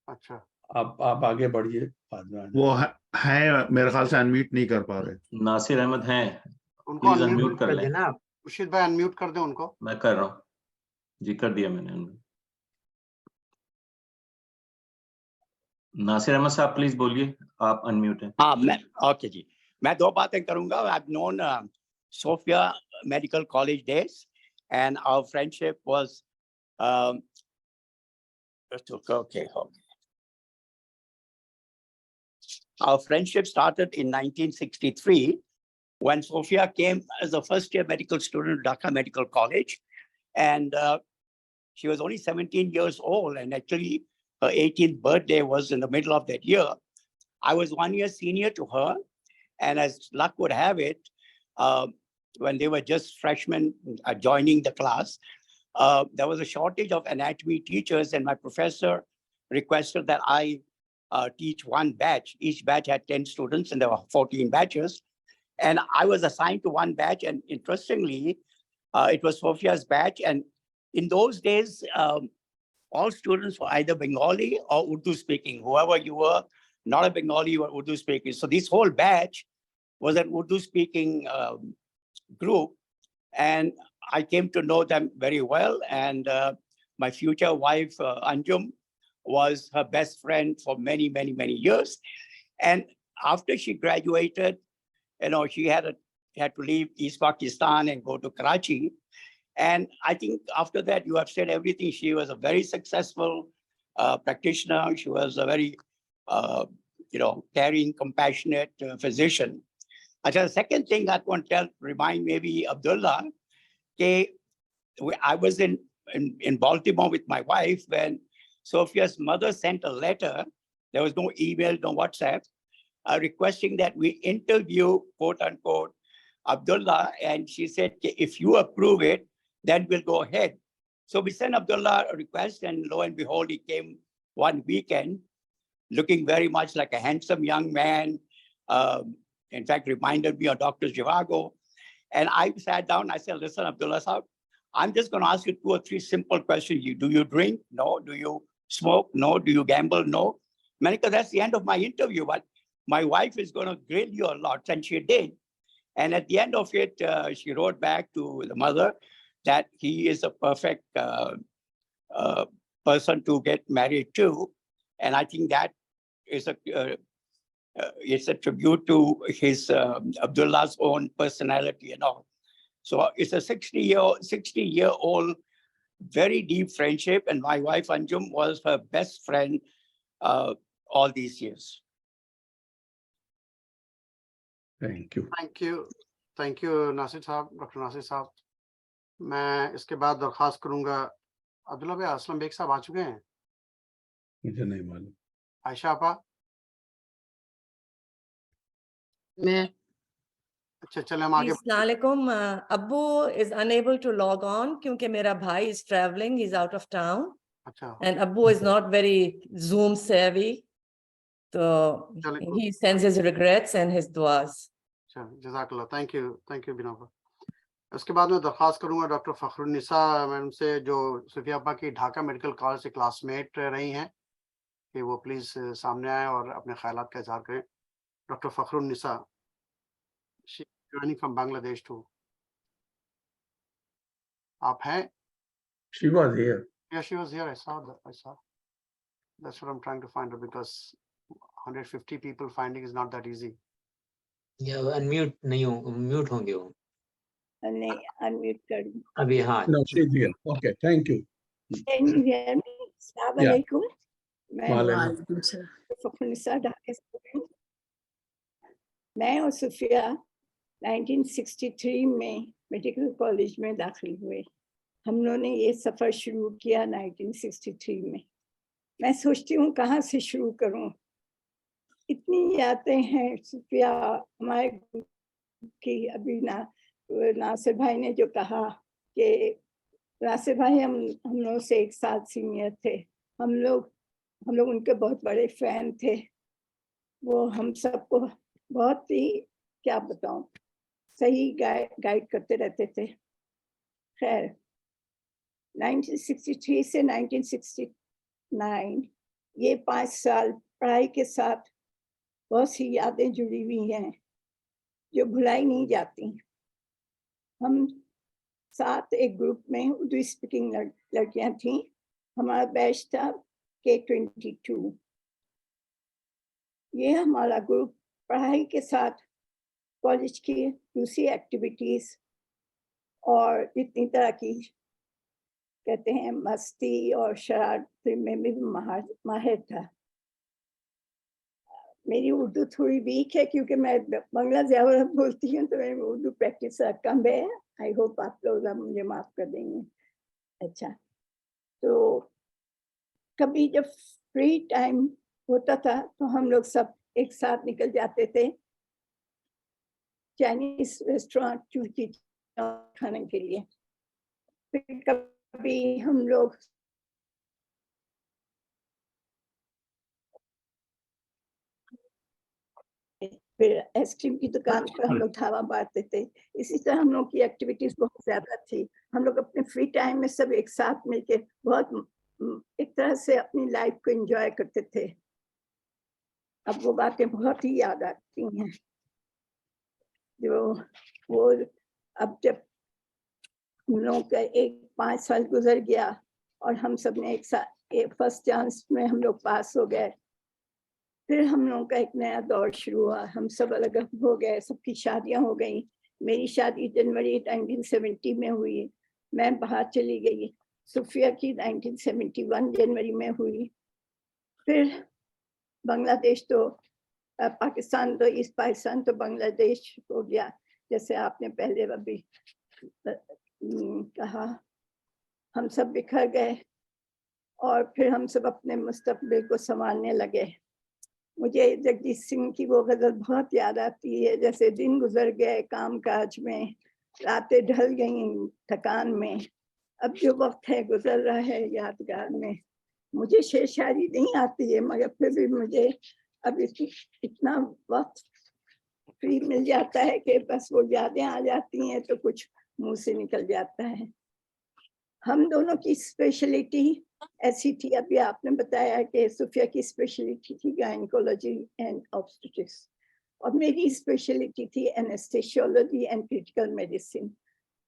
अच्छा, आप आगे बढ़िए, बाद में आना। वो है मेरे ख्याल से अनम्यूट नहीं कर पा रहे। नासिर अहमद हैं, उनको प्लीज अनम्यूट अनम्यूट कर लें। देना। मुर्शिद भाई अनम्यूट कर दें उनको। मैं कर रहा हूँ जी, कर दिया मैंने unmute। नासिर अहमद साहब प्लीज बोलिए, आप अनम्यूट हैं। हाँ मैं ओके जी, मैं दो बातें करूंगा। I've known Sofia Medical College days and our friendship was okay. Our friendship started in 1963 when Sofia came as a first year medical student at Dhaka Medical College, and she was only 17 years old, and actually her 18th birthday was in the middle of that year. I was 1 year senior to her, and as luck would have it, when they were just freshmen joining the class, there was a shortage of anatomy teachers, and my professor requested that I teach one batch. Each batch had 10 students, and there were 14 batches. And I was assigned to one batch, and interestingly, it was Sofia's batch. And in those days, all students were either Bengali or Urdu speaking. Whoever you were, not a Bengali, you were Urdu speaking. So this whole batch was an Urdu speaking group. And I came to know them very well. And my future wife, Anjum, was her best friend for many, many, many years. And after she graduated, you know, she had to leave East Pakistan and go to Karachi. And I think after that, you have said everything. She was a very successful practitioner. She was a very, caring, compassionate physician. The second thing I want to remind maybe Abdullah, I was in Baltimore with my wife when Sofia's mother sent a letter. There was no email, no WhatsApp, requesting that we interview, quote unquote, Abdullah. And she said, if you approve it, then we'll go ahead. So we sent Abdullah a request, and lo and behold, he came one weekend looking very much like a handsome young man. In fact, reminded me of Dr. Zhivago. And I sat down, I said, listen, Abdullah Sahab, I'm just going to ask you 2 or 3 simple questions. Do you drink? No. Do you smoke? No. Do you gamble? No. Manika, that's the end of my interview, but my wife is going to grill you a lot, and she did. And at the end of it, she wrote back to the mother that he is a perfect person to get married to. And I think that is it's a tribute to his Abdullah's own personality and all. So it's a 60-year-old, very deep friendship. And my wife Anjum was her best friend all these years. Thank you. Thank you Nasir साहब, doctor Nasir साहब। मैं इसके बाद दरख्वास्त करूंगा, अब्दुल्ला भाई Aslam bag साहब आ चुके हैं? मुझे नहीं मालूम। आयशा आपा? मैं अच्छा चले हम आगे। Assalamualaikum. Abbu is unable to log on क्योंकि मेरा भाई is traveling, he's out of town. अच्छा And Abbu is not very Zoom savvy. So he sends his regrets and his duas. अच्छा, जज़ाकल्लाह, थैंक यू बिना आपा। उसके बाद मैं दरख्वास्त करूंगा डॉक्टर फखरुन्निसा मैडम से, जो सुफिया आपा की ढाका मेडिकल कॉलेज से क्लासमेट रही हैं, कि वो प्लीज सामने आए और अपने ख्यालात का इजहार करें। Doctor Fakhrunnisa, she joining from Bangladesh too. आप हैं? She was here. Yeah, she was here. I saw. That's what I'm trying to find her, because 150 people finding is not that easy. या अनम्यूट नहीं हो, म्यूट होंगे वो नहीं अनम्यूट कर दूं। अभी। हाँ No, she's here. Okay, thank you. Can you hear me? अस्सलाम Yeah. वालेकुम। मैं वालेकुम। फखरुन्निसा ढाका से। मैं और सुफिया 1963 में मेडिकल कॉलेज में दाखिल हुए। हम लोगों ने ये सफ़र शुरू किया 1963 में। मैं सोचती हूँ कहाँ से शुरू करूँ, इतनी यादें हैं सुफिया हमारे की। अभी नासिर भाई ने जो कहा कि नासिर भाई हम लोग से एक साथ सीनियर थे, हम लोग उनके बहुत बड़े फैन थे। वो हम सबको बहुत ही क्या बताऊं सही गाइड करते रहते थे। खैर 1963 से 1969 ये 5 साल पढ़ाई के साथ बहुत सी यादें जुड़ी हुई हैं जो भुलाई नहीं जाती। हम साथ एक ग्रुप में उर्दू स्पीकिंग लड़कियां थीं। हमारा बैच था K22। ये हमारा ग्रुप पढ़ाई के साथ कॉलेज की दूसरी एक्टिविटीज और जितनी तरह की कहते हैं मस्ती और शरारत में भी माहिर था। मेरी उर्दू थोड़ी वीक है क्योंकि मैं बांग्ला ज़्यादा बोलती हूँ, तो मेरी उर्दू प्रैक्टिस कम है। आई होप आप लोग मुझे माफ़ कर देंगे। अच्छा, तो कभी जब फ्री टाइम होता था तो हम लोग सब एक साथ निकल जाते थे चाइनीज रेस्टोरेंट चूची खाने के लिए। फिर कभी हम लोग फिर आइसक्रीम की दुकान पर हम लोग ढाबा मारते थे। इसी तरह हम लोग की एक्टिविटीज बहुत ज्यादा थी। हम लोग अपने फ्री टाइम में सब एक साथ मिलके बहुत एक तरह से अपनी लाइफ को एंजॉय करते थे। अब वो बातें बहुत ही याद आती हैं जो वो अब जब हम लोग का 5 साल गुजर गया और हम सब ने एक साथ फर्स्ट चांस में हम लोग पास हो गए। फिर हम लोगों का एक नया दौर शुरू हुआ, हम सब अलग हो गए, सबकी शादियां हो गई। मेरी शादी जनवरी 1970 में हुई, मैं बाहर चली गई। सुफिया की 1971 जनवरी में हुई। फिर बांग्लादेश तो पाकिस्तान तो ईस्ट पाकिस्तान तो बांग्लादेश हो गया, जैसे आपने पहले अभी कहा। हम सब बिखर गए और फिर हम सब अपने मुस्तकबिल को संवारने लगे। मुझे जगजीत सिंह की वो गज़ल बहुत याद आती है, जैसे दिन गुजर गए काम काज में, रातें ढल गईं थकान में, अब जो वक्त है गुजर रहा है यादगार में। मुझे शेर शायरी नहीं आती है, मगर फिर भी मुझे अब इतना वक्त फ्री मिल जाता है कि बस वो यादें आ जाती हैं तो कुछ मुंह से निकल जाता है। हम दोनों की स्पेशलिटी ऐसी थी, अभी आपने बताया कि सुफिया की स्पेशलिटी थी गायनेकोलॉजी एंड ऑब्स्टेट्रिक्स और मेरी स्पेशलिटी थी एनेस्थेसियोलॉजी एंड क्रिटिकल मेडिसिन।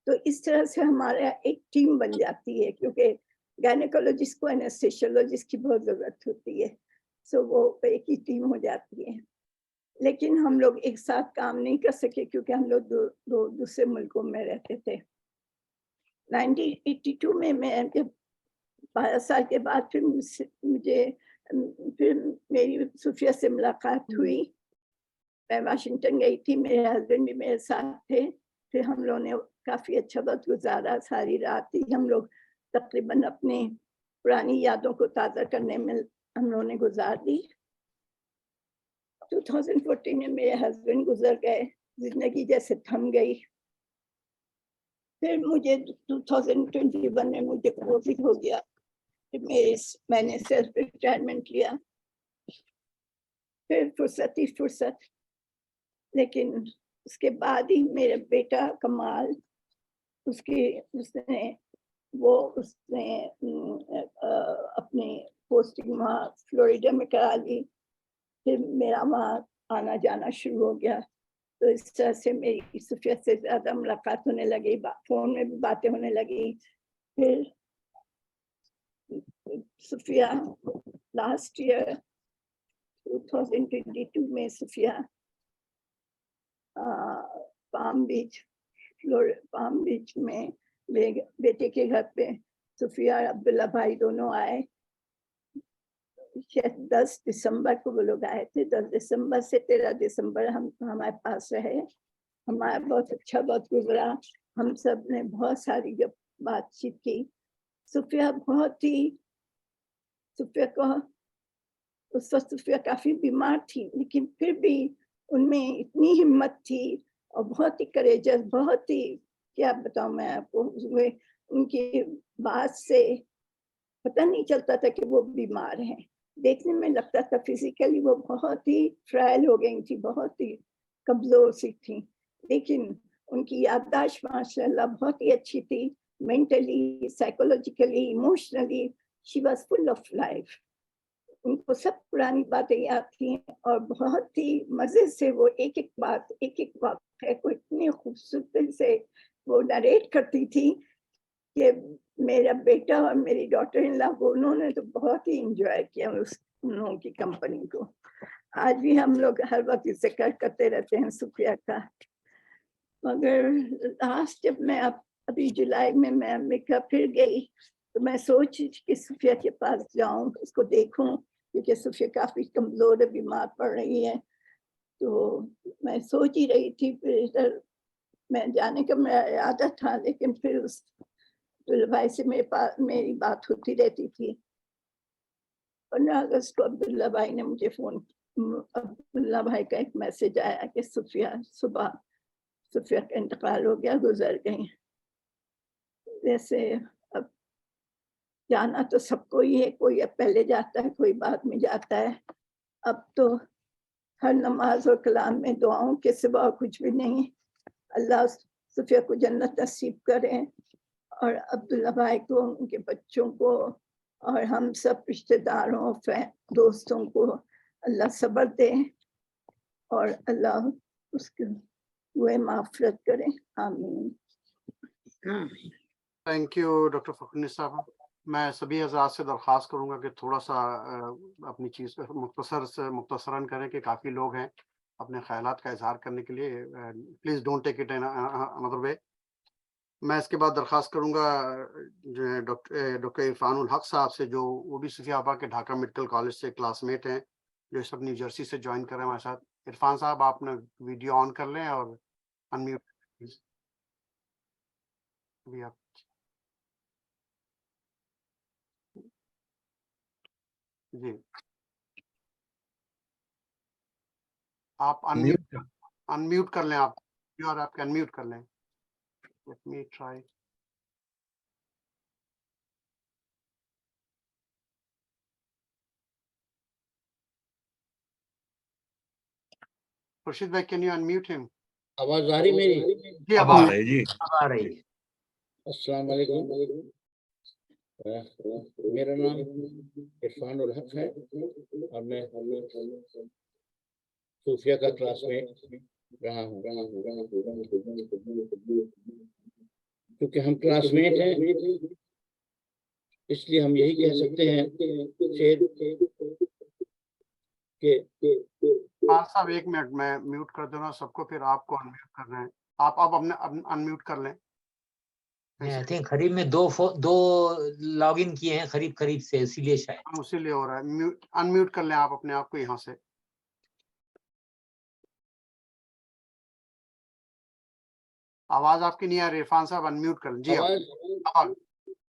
तो इस तरह से हमारा एक टीम बन जाती है, क्योंकि गायनेकोलॉजिस्ट को एनेस्थेसियोलॉजिस्ट की बहुत ज़रूरत होती है, सो वो एक ही टीम हो जाती है। لیکن ہم لوگ ایک ساتھ کام نہیں کر سکے کیونکہ ہم لوگ دو دوسرے ملکوں میں رہتے تھے. 1982 میں جب 12 سال کے بعد پھر میری صوفیہ سے ملاقات ہوئی. میں واشنگٹن گئی تھی, میرے ہسبینڈ بھی میرے ساتھ تھے. پھر ہم لوگوں نے کافی اچھا وقت گزارا. ساری رات ہی ہم لوگ تقریباً اپنی پرانی یادوں کو تازہ کرنے میں ہم لوگوں نے گزار دی. 2014 میں میرے ہسبینڈ گزر گئے, زندگی جیسے تھم گئی. پھر مجھے 2021 میں مجھے کووڈ ہو گیا. میں نے سیلف ریٹائرمنٹ لیا. پھر فرصت. لیکن اس کے بعد ہی میرا بیٹا کمال اس نے اپنی پوسٹنگ وہاں فلوریڈا میں کرا لی. پھر میرا وہاں آنا جانا شروع ہو گیا. تو اس طرح سے میری صوفیہ سے زیادہ ملاقات ہونے لگی, فون میں بھی باتیں ہونے لگی. پھر صوفیہ لاسٹ ایئر 2022 میں صوفیہ پام بیچ میں بیٹے کے گھر پہ صوفیہ اور عبداللہ بھائی دونوں آئے. 10 دسمبر کو وہ لوگ آئے تھے. 10 دسمبر سے 13 دسمبر ہمارے پاس رہے. ہمارا بہت اچھا وقت گزرا. ہم سب نے بہت ساری بات چیت کی. صوفیہ اس وقت صوفیہ کافی بیمار تھی, لیکن پھر بھی ان میں اتنی ہمت تھی اور بہت ہی کریجس, بہت ہی کیا بتاؤں میں آپ کو. ان کی بات سے پتہ نہیں چلتا تھا کہ وہ بیمار ہیں. دیکھنے میں لگتا تھا فزیکلی وہ بہت ہی فرائل ہو گئی تھی, بہت ہی کمزور سی تھی. لیکن ان کی یادداشت ماشاء اللہ بہت ہی اچھی تھی. Mentally, psychologically, emotionally she was full of life. ان کو سب پرانی باتیں یاد تھیں اور بہت ہی مزے سے وہ ایک ایک واقعے کو اتنی خوبصورتی سے وہ نریٹ کرتی تھی کہ میرا بیٹا اور میری ڈاٹر ان لا انہوں نے تو بہت ہی انجوائے کیا ان لوگوں کی کمپنی کو. آج بھی ہم لوگ ہر وقت ذکر کرتے رہتے ہیں صوفیہ کا. مگر لاسٹ جب میں ابھی جولائی میں امریکہ پھر گئی تو میں سوچی کہ صوفیہ کے پاس جاؤں, اس کو دیکھوں, کیونکہ صوفیہ کافی کمزور ہے, بیمار پڑ رہی ہے. تو میں سوچ ہی رہی تھی. پھر ادھر میں جانے کا میرا ارادہ تھا, لیکن پھر اس بھائی سے میری بات ہوتی رہتی تھی. 15 اگست کو عبداللہ بھائی نے مجھے عبداللہ بھائی کا ایک میسج آیا کہ صوفیہ کا انتقال ہو گیا, گزر گئی. جیسے اب جانا تو سب کو ہی ہے, کوئی اب پہلے جاتا ہے, کوئی بعد میں جاتا ہے. اب تو ہر نماز اور کلام میں دعاؤں کے سوا کچھ بھی نہیں. اللہ صوفیہ کو جنت نصیب کرے اور عبداللہ بھائی کو, ان کے بچوں کو اور ہم سب رشتہ داروں دوستوں کو اللہ صبر دے اور اللہ اس کے ہوئے معافرت کرے. آمین. تھینک یو ڈاکٹر فخر صاحب. میں سبھی حضرات سے درخواست کروں گا کہ تھوڑا سا اپنی چیز مختصراً کریں کہ کافی لوگ ہیں اپنے خیالات کا اظہار کرنے کے لیے. Please don't take it in another way. میں اس کے بعد درخواست کروں گا جو ڈاکٹر عرفان الحق صاحب سے, جو وہ بھی صوفیہ آپا کے ڈھاکہ میڈیکل کالج سے کلاس میٹ ہیں, جو سب نیو جرسی سے جوائن کر رہے ہیں ہمارے ساتھ. عرفان صاحب آپ نے ویڈیو آن کر لیں اور انمیوٹ پلیز. ابھی آپ جی آپ انمیوٹ کر لیں, آپ کے انمیوٹ کر لیں. Let me try. خورشید بھائی, can you unmute him? آواز آ رہی میری؟ جی اب آ رہی جی. آ رہی ہے. السلام علیکم. میرا نام عرفان الحق ہے اور میں صوفیہ کا کلاس میٹ رہا ہوں. کیونکہ ہم کلاس میٹ ہیں اس لیے ہم یہی کہہ سکتے ہیں کہ خان صاحب ایک منٹ میں میوٹ کر دوں گا سب کو, پھر آپ کو انمیوٹ کر رہے ہیں. آپ اپنے انمیوٹ کر لیں. آئی تھنک قریب میں دو لاگ ان کیے ہیں قریب سے, اسی لیے شاید. اسی لیے ہو رہا ہے. انمیوٹ کر لیں آپ اپنے آپ کو یہاں سے. آواز آپ کی نہیں آ رہی. عرفان صاحب انمیوٹ کر لیں. جی آئی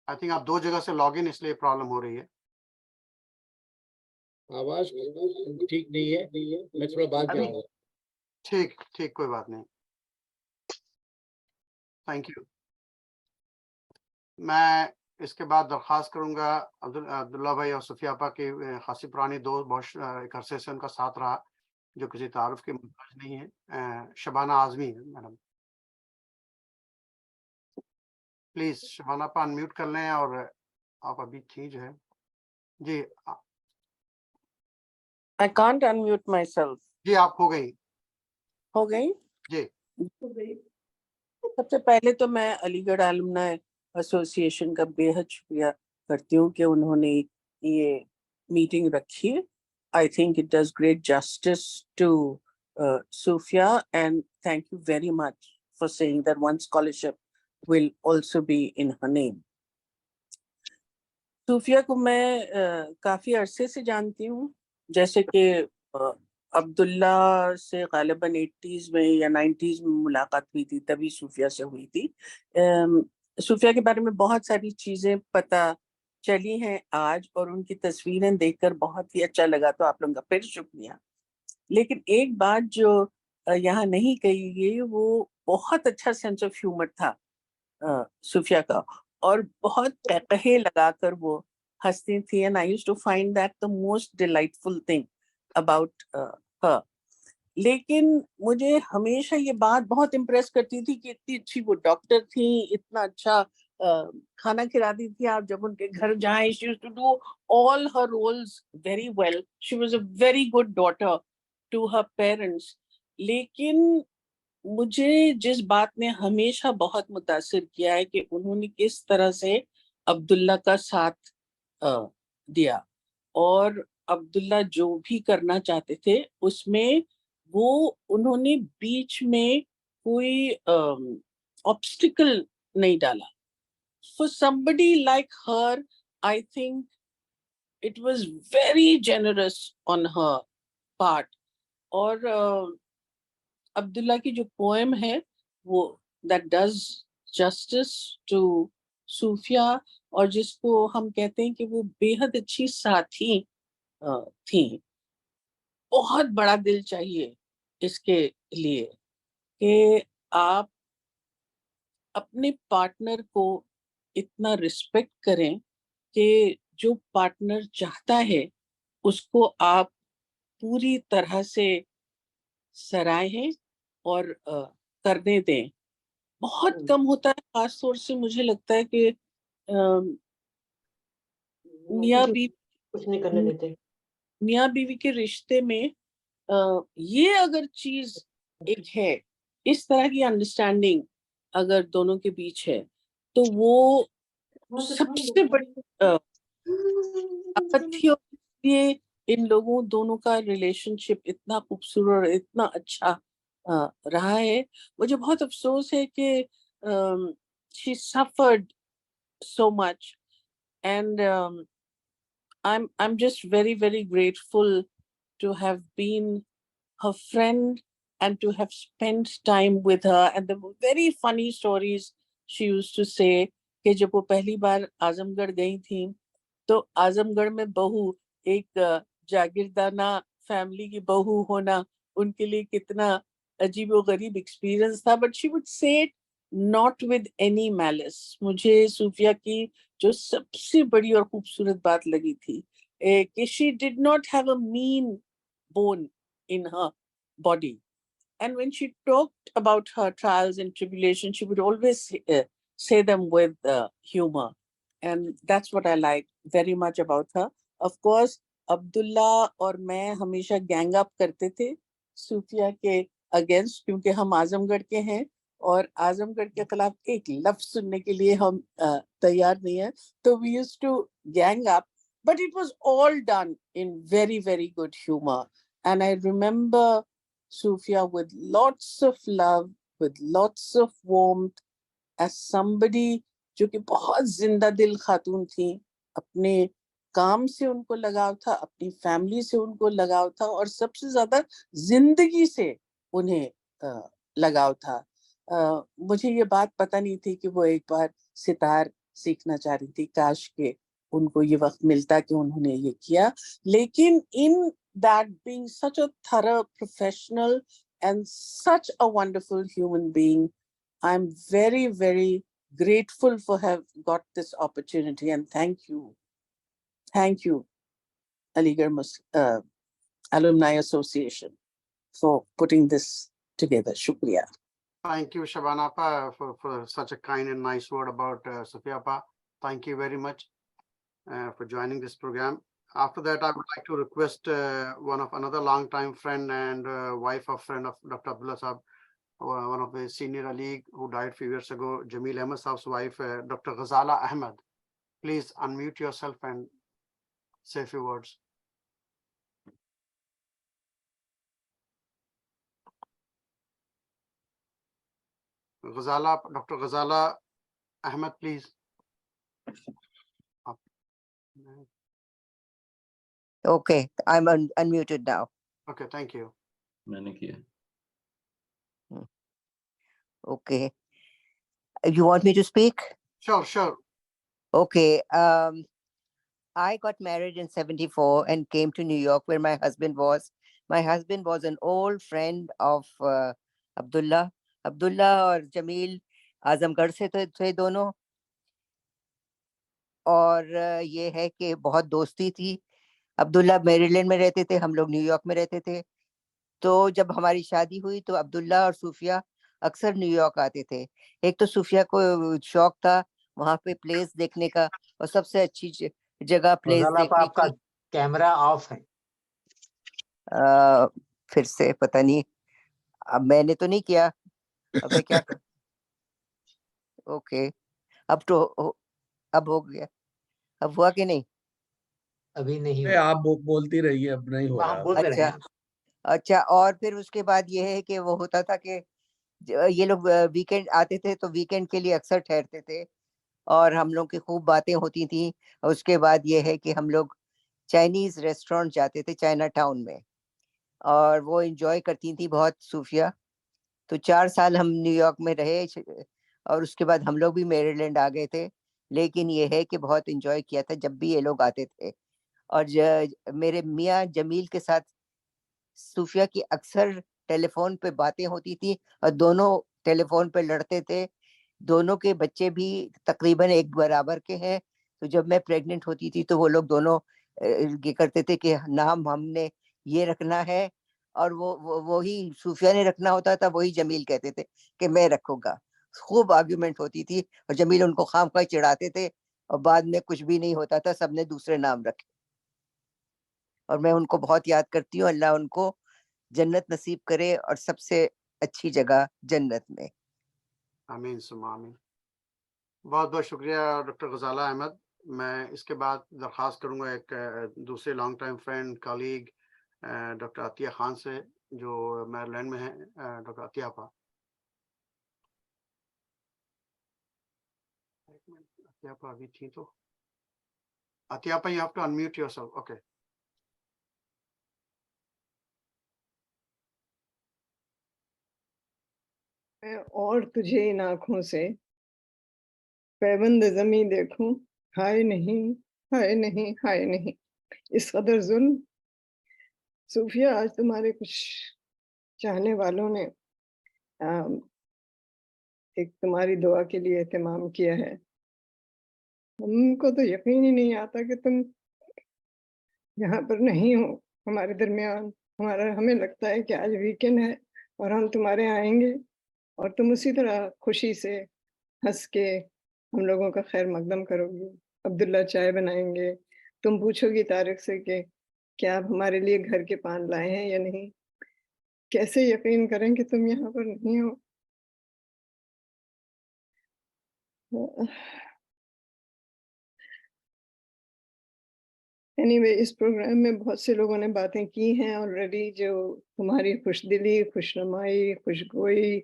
تھنک آپ 2 جگہ سے لاگ ان, اس لیے پرابلم ہو رہی ہے. آواز ٹھیک نہیں ہے, میں تھوڑا بعد جاؤں گا. ٹھیک کوئی بات نہیں. Thank you. میں اس کے بعد درخواست کروں گا عبداللہ بھائی اور صفیہ آپا کی خاصی پرانی دوست, بہت ایک عرصے سے ان کا ساتھ رہا, جو کسی تعارف کے محتاج نہیں ہے, شبانہ اعظمی میڈم. پلیز شبانہ آپا انمیوٹ کر لیں, اور آپ ابھی تھی جو ہے. جی I can't unmute myself. جی آپ ہو گئی. ہو گئی؟ جی سب سے پہلے تو میں علی گڑھ عالمنا ایسوسی ایشن کا بے حد شکریہ کرتی ہوں کہ انہوں نے یہ میٹنگ رکھی. I think it does great justice to Sofia, and thank you very much for saying that one scholarship will also be in her name. صوفیہ کو میں کافی عرصے سے جانتی ہوں, جیسے کہ عبداللہ سے غالباً 80s میں یا 90s میں ملاقات ہوئی تھی, تبھی صوفیہ سے ہوئی تھی. صوفیہ کے بارے میں بہت ساری چیزیں پتہ چلی ہیں آج, اور ان کی تصویریں دیکھ کر بہت ہی اچھا لگا, تو آپ لوگوں کا پھر شکریہ. لیکن ایک بات جو یہاں نہیں کہی گئی, وہ بہت اچھا سینس آف ہیومر تھا صوفیہ کا, اور بہت قہقہے لگا کر وہ ہنستی تھی. and I used to find that the most delightful thing about her. لیکن مجھے ہمیشہ یہ بات بہت امپریس کرتی تھی کہ اتنی اچھی وہ ڈاکٹر تھیں, اتنا اچھا کھانا کھلاتی تھی آپ جب ان کے گھر جائیں. she used to do all her roles very well. she was a very good daughter to her parents. لیکن مجھے جس بات نے ہمیشہ بہت متاثر کیا ہے کہ انہوں نے کس طرح سے عبداللہ کا ساتھ دیا, اور عبداللہ جو بھی کرنا چاہتے تھے اس میں وہ انہوں نے بیچ میں کوئی obstacle نہیں ڈالا. For somebody like her, I think it was very generous on her part. اور عبداللہ کی جو پوئم ہے وہ that does justice to صوفیہ, اور جس کو ہم کہتے ہیں کہ وہ بے حد اچھی ساتھی تھیں. بہت بڑا دل چاہیے اس کے لیے کہ آپ اپنے پارٹنر کو اتنا رسپیکٹ کریں کہ جو پارٹنر چاہتا ہے اس کو آپ پوری طرح سے سراہیں اور کرنے دیں. بہت کم ہوتا ہے, خاص طور سے مجھے لگتا ہے کہ میاں بیوی کے رشتے میں یہ اگر چیز ایک ہے, اس طرح کی انڈرسٹینڈنگ اگر دونوں کے بیچ ہے, تو وہ سب سے بڑی طاقت تھی. اور اس لیے ان لوگوں دونوں کا ریلیشن شپ اتنا خوبصورت اور اتنا اچھا رہا ہے. مجھے بہت افسوس ہے کہ she suffered so much, and I'm just very, very grateful to have been her friend and to have spent time with her. And there were very funny stories she used to say کہ جب وہ پہلی بار اعظم گڑھ گئی تھیں تو اعظم گڑھ میں بہو ایک جاگیردانہ فیملی کی بہو ہونا ان کے لیے کتنا عجیب و غریب ایکسپیرئنس تھا. But she would say it not with any malice. مجھے صوفیہ کی جو سب سے بڑی اور خوبصورت بات لگی تھی کہ she did not have a mean bone in her body. And when she talked about her trials and tribulations, she would always say them with humor. And that's what I like very much about her. Of course, عبداللہ اور میں ہمیشہ gang اپ کرتے تھے صوفیہ کے against, کیونکہ ہم اعظم گڑھ کے ہیں اور اعظم گڑھ کے خلاف ایک لفظ سننے کے لیے ہم تیار نہیں ہیں. تو we used to gang up, but it was all done in very, very good humor. And I remember Sofia with lots of love, with lots of warmth, as somebody جو کہ بہت زندہ دل خاتون تھیں. اپنے کام سے ان کو لگاؤ تھا, اپنی فیملی سے ان کو لگاؤ تھا, اور سب سے زیادہ زندگی سے انہیں لگاؤ تھا. مجھے یہ بات پتہ نہیں تھی کہ وہ ایک بار ستار سیکھنا چاہ رہی تھی. کاش کہ ان کو یہ وقت ملتا کہ انہوں نے یہ کیا. لیکن in that being such a thorough professional and such a wonderful human being, I'm very, very grateful for have got this opportunity, and thank you, Aligarh Alumni Association, for putting this together. Shukriya. Thank you, Shabana Appa, for such a kind and nice word about Sofia Appa. Thank you very much for joining this program. After that, I would like to request another long-time friend and wife of friend of Dr. Abdullah Sahab, one of the senior Ali who died a few years ago, Jamil Ahmed Saab's wife, Dr. Ghazala Ahmed. Please unmute yourself and say a few words. Dr. Ghazala Ahmed, please. Okay, I'm unmuted now. Okay, thank you. मैंने किया. Okay. You want me to speak? Sure. Okay. I got married in 74 and came to New York where my husband was. My husband was an old friend of Abdullah. Abdullah और जमील आजमगढ़ से थे दोनों. और ये है कि बहुत दोस्ती थी. अब्दुल्ला मेरीलैंड में रहते थे, हम लोग न्यूयॉर्क में रहते थे. तो जब हमारी शादी हुई तो अब्दुल्ला और सूफिया अक्सर न्यूयॉर्क आते थे. एक तो सूफिया को शौक था वहां पे प्लेस देखने का, और सबसे अच्छी जगह प्लेस देखने आपका की. कैमरा ऑफ है. फिर से पता नहीं, अब मैंने तो नहीं किया, अब मैं क्या कर. ओके, अब हो गया. अब हुआ कि नहीं? अभी नहीं अरे हुआ. आप बोलती रहिए, अब नहीं हो हम बोल रहा. रहे हैं. अच्छा. और फिर उसके बाद ये है कि वो होता था कि ये लोग वीकेंड आते थे तो वीकेंड के लिए अक्सर ठहरते थे और हम लोग की खूब बातें होती थी. उसके बाद ये है कि हम लोग चाइनीज रेस्टोरेंट जाते थे चाइना टाउन में, और वो एंजॉय करती थी बहुत सूफिया. तो 4 साल हम न्यूयॉर्क में रहे और उसके बाद हम लोग भी मेरीलैंड आ गए थे. लेकिन ये है कि बहुत एंजॉय किया था जब भी ये लोग आते थे. और मेरे मियाँ जमील के साथ सूफिया की अक्सर टेलीफोन पे बातें होती थी और दोनों टेलीफोन पे लड़ते थे. दोनों के बच्चे भी तकरीबन एक बराबर के हैं. तो जब मैं प्रेग्नेंट होती थी तो वो लोग दोनों ये करते थे कि नाम हमने ये रखना है, और वो ही सूफिया ने रखना होता था, वही जमील कहते थे कि मैं रखूंगा. खूब आर्ग्यूमेंट होती थी और जमील उनको खामखा चिढ़ाते थे और बाद में कुछ भी नहीं होता था, सबने दूसरे नाम रखे. और मैं उनको बहुत याद करती हूँ. अल्लाह उनको जन्नत नसीब करे और सबसे अच्छी जगह जन्नत में. आमीन सुम्मा आमीन. बहुत बहुत शुक्रिया डॉक्टर गजाला अहमद. मैं इसके बाद दरख्वास्त करूंगा एक दूसरे long time friend colleague doctor Atiya Khan से जो मेरीलैंड में है. डॉक्टर अतिया आपा. अतिया आपा अभी थी तो अतिया आपा, you have to unmute yourself. Okay. मैं और तुझे इन आँखों से पैबंद ज़मीं देखूं, हाय नहीं हाय नहीं हाय नहीं, इस कदर जुल्म. सूफिया, आज तुम्हारे कुछ चाहने वालों ने एक तुम्हारी दुआ के लिए एहतमाम किया है. हमको तो यकीन ही नहीं आता कि तुम यहाँ पर नहीं हो हमारे दरमियान. हमें लगता है कि आज वीकेंड है और हम तुम्हारे यहाँ आएंगे और तुम उसी तरह खुशी से हंस के हम लोगों का खैर मकदम करोगी. अब्दुल्ला चाय बनाएंगे, तुम पूछोगी तारिक से कि क्या आप हमारे लिए घर के पान लाए हैं या नहीं. कैसे यकीन करें कि तुम यहाँ पर नहीं हो. anyway, इस प्रोग्राम में बहुत से लोगों ने बातें की हैं ऑलरेडी, जो तुम्हारी खुशदिली, खुशनुमाई, खुशगोई,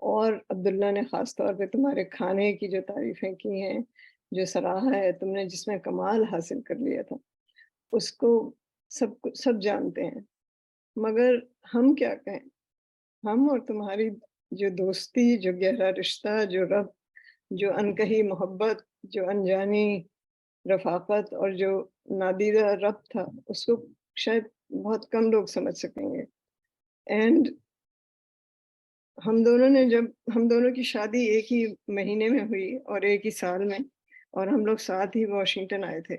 और अब्दुल्ला ने खास तौर पे तुम्हारे खाने की जो तारीफें की हैं, जो सराहा है तुमने, जिसमें कमाल हासिल कर लिया था, उसको सब जानते हैं। मगर हम क्या कहें, हम और तुम्हारी जो दोस्ती, जो गहरा रिश्ता, जो रब, जो अनकही मोहब्बत, जो अनजानी रफाकत और जो नादीदा रब था, उसको शायद बहुत कम लोग समझ सकेंगे। एंड हम दोनों की शादी एक ही महीने में हुई और एक ही साल में, और हम लोग साथ ही वॉशिंगटन आए थे।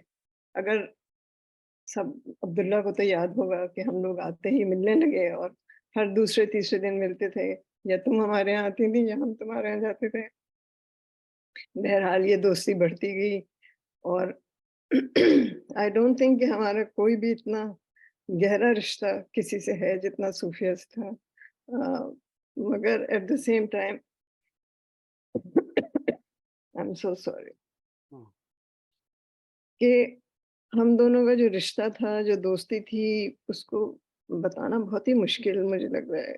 अगर सब, अब्दुल्ला को तो याद होगा कि हम लोग आते ही मिलने लगे और हर दूसरे तीसरे दिन मिलते थे, या तुम हमारे यहाँ आती थी या हम तुम्हारे यहाँ जाते थे। बहरहाल ये दोस्ती बढ़ती गई, और आई डोंट थिंक कि हमारा कोई भी इतना गहरा रिश्ता किसी से है जितना सूफिया से था। मगर at the same time I am so sorry कि हम दोनों का जो रिश्ता था, जो दोस्ती थी, उसको बताना बहुत ही मुश्किल मुझे लग रहा है।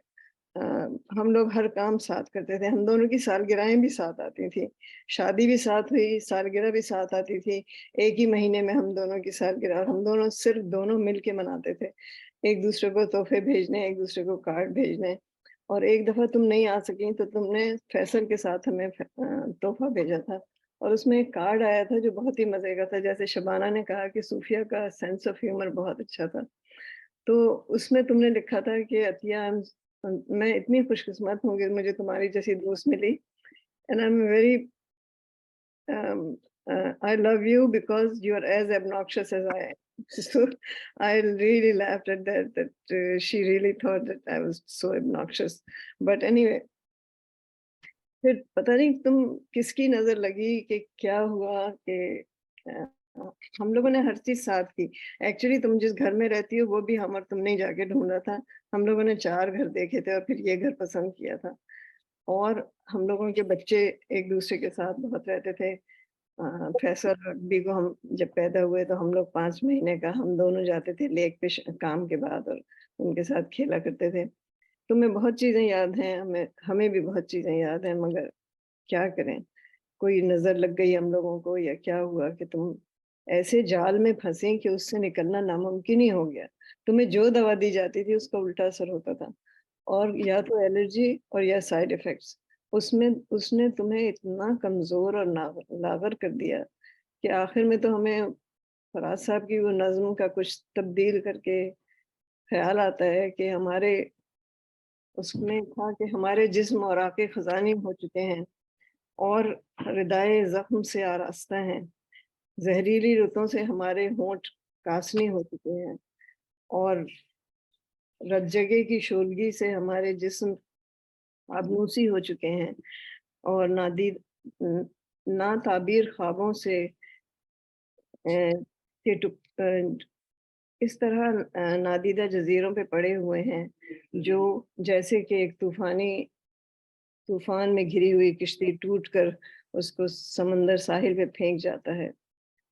हम लोग हर काम साथ करते थे, हम दोनों की सालगिरहें भी साथ आती थी, शादी भी साथ हुई, सालगिरह भी साथ आती थी। एक ही महीने में हम दोनों की सालगिरह, और हम दोनों सिर्फ दोनों मिल के मनाते थे, एक दूसरे को तोहफे भेजने, एक दूसरे को कार्ड भेजने। और एक दफ़ा तुम नहीं आ सकी तो तुमने फैसल के साथ हमें तोहफा भेजा था, और उसमें एक कार्ड आया था जो बहुत ही मज़े का था। जैसे शबाना ने कहा कि सूफिया का सेंस ऑफ ह्यूमर बहुत अच्छा था, तो उसमें तुमने लिखा था कि अतिया, मैं इतनी खुशकिस्मत हूँ कि मुझे तुम्हारी जैसी दोस्त मिली, and I am very I love you because you are as obnoxious as I am. So I really laughed at that she really thought that I was so obnoxious. But anyway, फिर पता नहीं तुम किसकी नजर लगी कि क्या हुआ कि हम लोगों ने हर चीज साथ की। एक्चुअली तुम जिस घर में रहती हो वो भी हम और तुमने ही जाके ढूंढा था। हम लोगों ने 4 घर देखे थे और फिर ये घर पसंद किया था, और हम लोगों के बच्चे एक दूसरे के साथ बहुत रहते थे। फैसल रग्बी को हम जब पैदा हुए तो हम लोग 5 महीने का हम दोनों जाते थे लेक पे काम के बाद, और उनके साथ खेला करते थे। तुम्हें बहुत चीजें याद हैं, हमें भी बहुत चीजें याद हैं, मगर क्या करें, कोई नजर लग गई हम लोगों को, या क्या हुआ कि तुम ऐसे जाल में फंसे कि उससे निकलना नामुमकिन ही हो गया। तुम्हें जो दवा दी जाती थी उसका उल्टा असर होता था, और या तो एलर्जी और या साइड इफेक्ट्स। उसने तुम्हें इतना कमजोर और लागर कर दिया कि आखिर में तो हमें फराज साहब की वो नज्म का कुछ तब्दील करके ख्याल आता है कि हमारे उसमें था कि हमारे जिस्म और आंखें खजानी हो चुके हैं और हृदय जख्म से आरास्ता हैं, जहरीली रुतों से हमारे होंठ कासनी हो चुके हैं, और रज्जगे की शोलगी से हमारे जिस्म आबनूसी हो चुके हैं, और ना ताबीर ख्वाबों से इस तरह नादीदा जजीरों पे पड़े हुए हैं, जो जैसे कि एक तूफान में घिरी हुई किश्ती टूटकर उसको समंदर साहिल पे फेंक जाता है।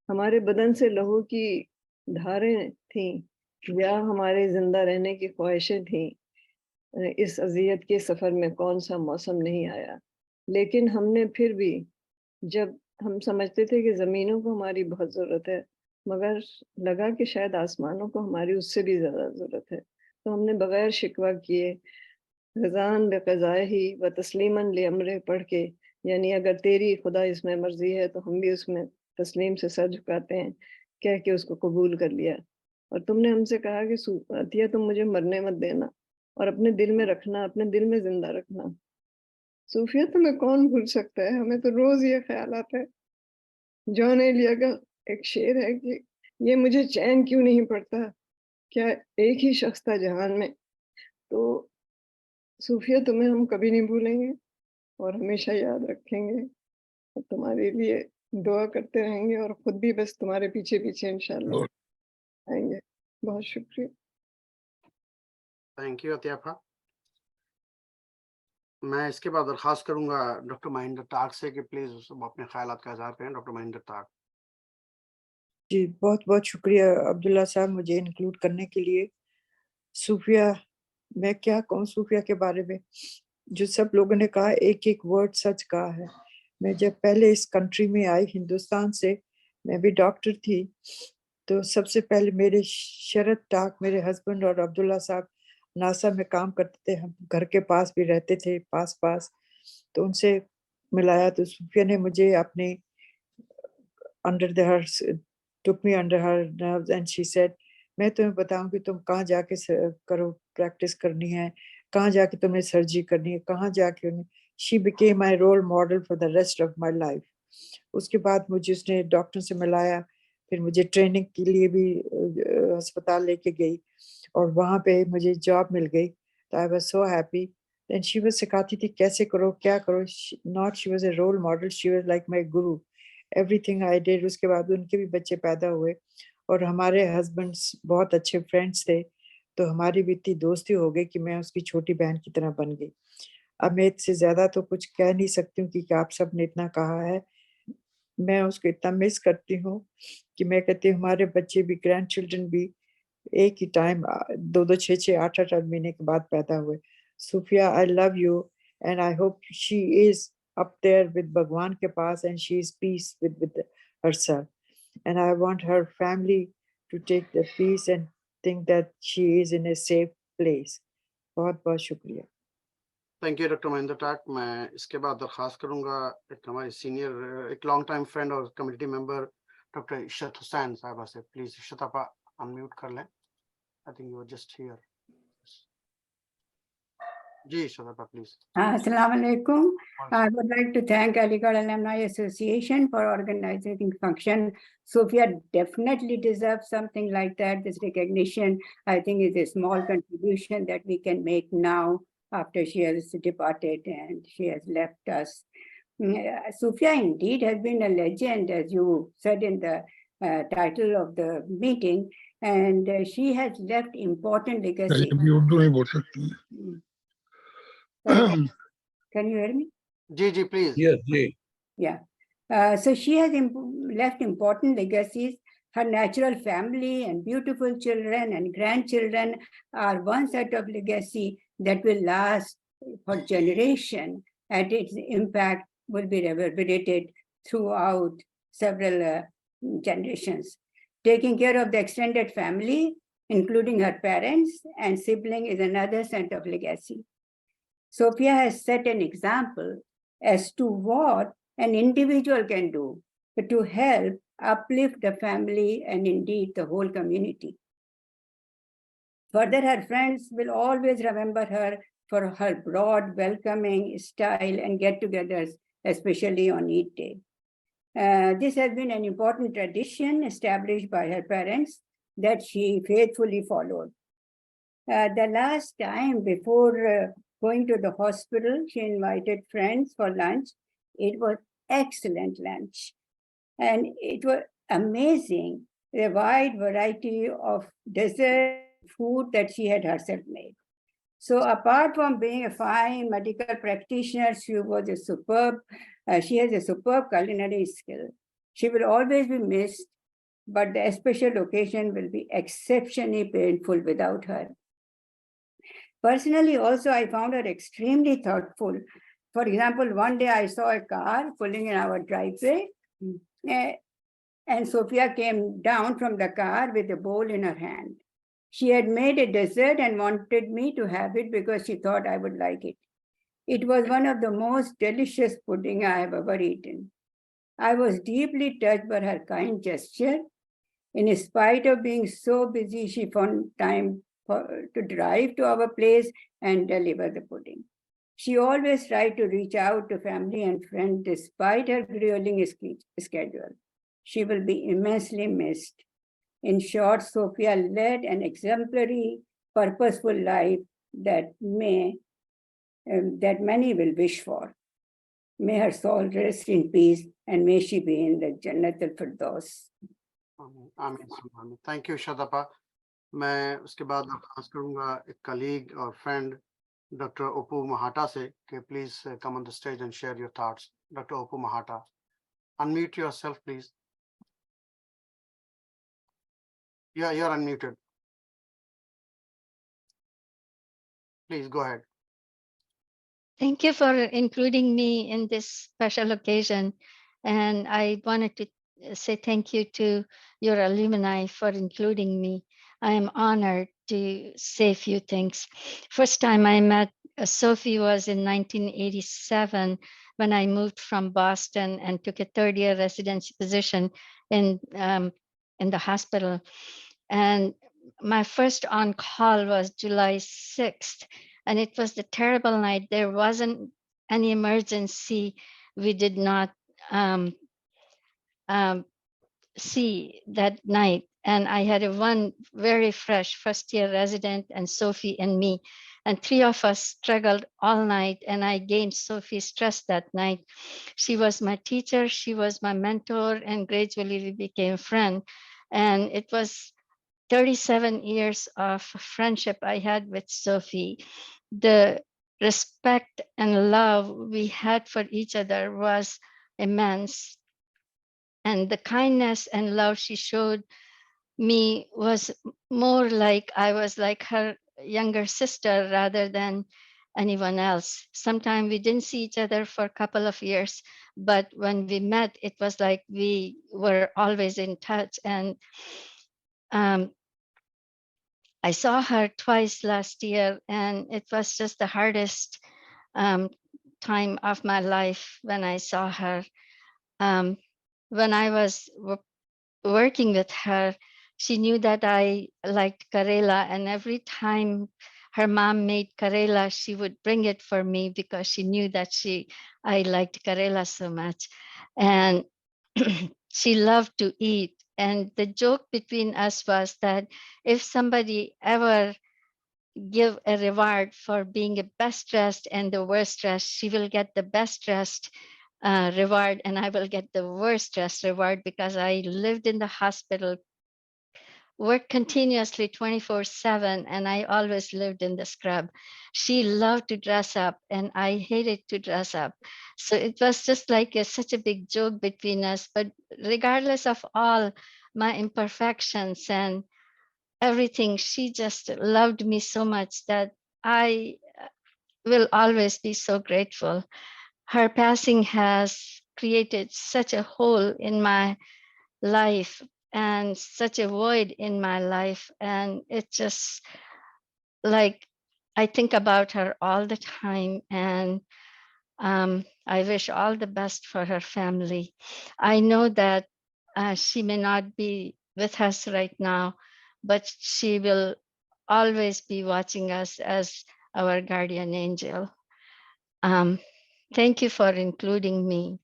हमारे बदन से लहू की धारें थीं, या हमारे जिंदा रहने की ख्वाहिशें थीं। इस अजियत के सफर में कौन सा मौसम नहीं आया, लेकिन हमने फिर भी, जब हम समझते थे कि ज़मीनों को हमारी बहुत ज़रूरत है, मगर लगा कि शायद आसमानों को हमारी उससे भी ज़्यादा ज़रूरत है, तो हमने बगैर शिकवा किए रज़ान बेक़ज़ाए ही व तस्लीमन ले अमरे पढ़ के, यानी अगर तेरी खुदा इसमें मर्जी है तो हम भी उसमें तस्लीम से सर झुकाते हैं, कह के उसको कबूल कर लिया। और तुमने हमसे कहा कि अतिया, तुम मुझे मरने मत देना और अपने दिल में रखना, अपने दिल में जिंदा रखना। सूफिया, तुम्हें कौन भूल सकता है, हमें तो रोज ये ख्याल आता है। जॉन एलिया का एक शेर है कि ये मुझे चैन क्यों नहीं पड़ता, क्या एक ही शख्स था जहान में। तो सूफिया, तुम्हें हम कभी नहीं भूलेंगे और हमेशा याद रखेंगे, और तुम्हारे लिए दुआ करते रहेंगे, और खुद भी बस तुम्हारे पीछे पीछे इंशाल्लाह आएंगे। बहुत शुक्रिया। थैंक यू अतियाफा। मैं इसके बाद दरख्वास्त करूंगा डॉक्टर महिंदर ताक से कि प्लीज अपने ख्यालात का इजहार करें। डॉक्टर महिंदर ताक। जी, बहुत बहुत शुक्रिया अब्दुल्ला साहब मुझे इंक्लूड करने के लिए। सूफिया, मैं क्या कहूँ सूफिया के बारे में, जो सब लोगों ने कहा एक एक वर्ड सच कहा है। मैं जब पहले इस कंट्री में आई हिंदुस्तान से, मैं भी डॉक्टर थी, तो सबसे पहले मेरे शरद टाक, मेरे हस्बैंड और अब्दुल्ला साहब नासा में काम करते थे, हम घर के पास भी रहते थे, पास तो उनसे मिलाया। तो सूफिया ने मुझे अपने took me under her nerves and she said, मैं तुम्हें बताऊं कि तुम कहाँ जाके करो, प्रैक्टिस करनी है, कहाँ जाके तुम्हें सर्जरी करनी है, कहाँ जाके। she became my role model for the rest of my life. उसके बाद मुझे उसने डॉक्टर से मिलाया, फिर मुझे ट्रेनिंग के लिए भी अस्पताल लेके गई और वहाँ पे मुझे जॉब मिल गई। तो I was so happy. Then she was सिखाती थी कैसे करो, क्या करो। Not she was a role model, she was like my guru, everything I did. उसके बाद उनके भी बच्चे पैदा हुए और हमारे हस्बैंड्स बहुत अच्छे फ्रेंड्स थे, तो हमारी भी इतनी दोस्ती हो गई कि मैं उसकी छोटी बहन की तरह बन गई। अब मैं इससे ज्यादा तो कुछ कह नहीं सकती हूँ, क्योंकि आप सब ने इतना कहा है। मैं उसको इतना मिस करती हूँ कि मैं कहती हूँ हमारे बच्चे भी, ग्रैंड चिल्ड्रन भी एक ही टाइम 2-2, 6-6, 8-8 महीने के बाद पैदा हुए। Sufia, I love you and I hope she is up there with Bhagwan ke paas and she is peace with herself. And I want her family to take the peace and think that she is in a safe place. बहुत बहुत शुक्रिया। Thank you doctor Mahendra Tak. मैं इसके बाद दरख्वास्त करूंगा एक हमारे सीनियर, एक लॉन्ग टाइम फ्रेंड और community member doctor Ishrat Hussain साहबा से। प्लीज इशरत आप अनम्यूट कर लें। I think you are just here. जी इशरत आप please. Assalamu alaikum. I would like to thank Aligarh Alumni Association for organizing the function. Sophia definitely deserves something like that. This recognition, I think, is a small contribution that we can make now after she has departed and she has left us. Sophia indeed has been a legend, as you said in the title of the meeting, and she has left important legacy. Can you hear me? जी please. Yes, जी. Yeah. So she has left important legacies. Her natural family and beautiful children and grandchildren are one set of legacy that will last for generation, and its impact will be reverberated throughout several generations. Taking care of the extended family, including her parents and sibling, is another set of legacy. Sophia has set an example as to what an individual can do to help uplift the family and indeed the whole community. Further, her friends will always remember her for her broad, welcoming style and get-togethers, especially on Eid Day. This has been an important tradition established by her parents that she faithfully followed. The last time before going to the hospital, she invited friends for lunch. It was excellent lunch. And it was amazing, the wide variety of dessert food that she had herself made. So apart from being a fine medical practitioner, she has a superb culinary skill. She will always be missed, but the special occasion will be exceptionally painful without her. Personally, also, I found her extremely thoughtful. For example, one day I saw a car pulling in our driveway, and Sophia came down from the car with a bowl in her hand. She had made a dessert and wanted me to have it because she thought I would like it. It was one of the most delicious pudding I have ever eaten. I was deeply touched by her kind gesture. In spite of being so busy, she found time to drive to our place and deliver the pudding. She always tried to reach out to family and friends despite her grueling schedule. She will be immensely missed. In short, Sophia led an exemplary, purposeful life that many will wish for. May her soul rest in peace and may she be in the Jannat al-Firdaus. आमीन। Thank you शदापा। मैं उसके बाद दरख्वास्त करूंगा एक colleague और friend doctor Opu Mahata से कि please come on the stage and share your thoughts. Doctor Opu Mahata, unmute yourself please. Yeah, you're unmuted. Please go ahead. Thank you for including me in this special occasion. And I wanted to say thank you to your alumni for including me. I am honored to say a few things. First time I met Sophie was in 1987 when I moved from Boston and took a third-year residency position in the hospital. And my first on-call was July 6th. And it was the terrible night. There wasn't any emergency. We did not see that night. And I had one very fresh first-year resident and Sophie and me. And three of us struggled all night. And I gained Sophie's trust that night. She was my teacher. She was my mentor. And gradually we became friends. And it was 37 years of friendship I had with Sophie. The respect and love we had for each other was immense. And the kindness and love she showed me was more like I was like her younger sister rather than anyone else. Sometimes we didn't see each other for a couple of years, but when we met, it was like we were always in touch. And I saw her twice last year, and it was just the hardest time of my life when I saw her. When I was working with her, she knew that I liked Karela, and every time her mom made Karela, she would bring it for me because she knew that I liked Karela so much. And she loved to eat. And the joke between us was that if somebody ever give a reward for being a best dressed and the worst dressed, she will get the best dressed reward and I will get the worst dressed reward because I lived in the hospital, worked continuously 24/7, and I always lived in the scrub. She loved to dress up and I hated to dress up. So it was just like such a big joke between us. But regardless of all my imperfections and everything, she just loved me so much that I will always be so grateful. Her passing has created such a hole in my life and such a void in my life. And it's just like, I think about her all the time, and I wish all the best for her family. I know that she may not be with us right now, but she will always be watching us as our guardian angel. Thank you for including me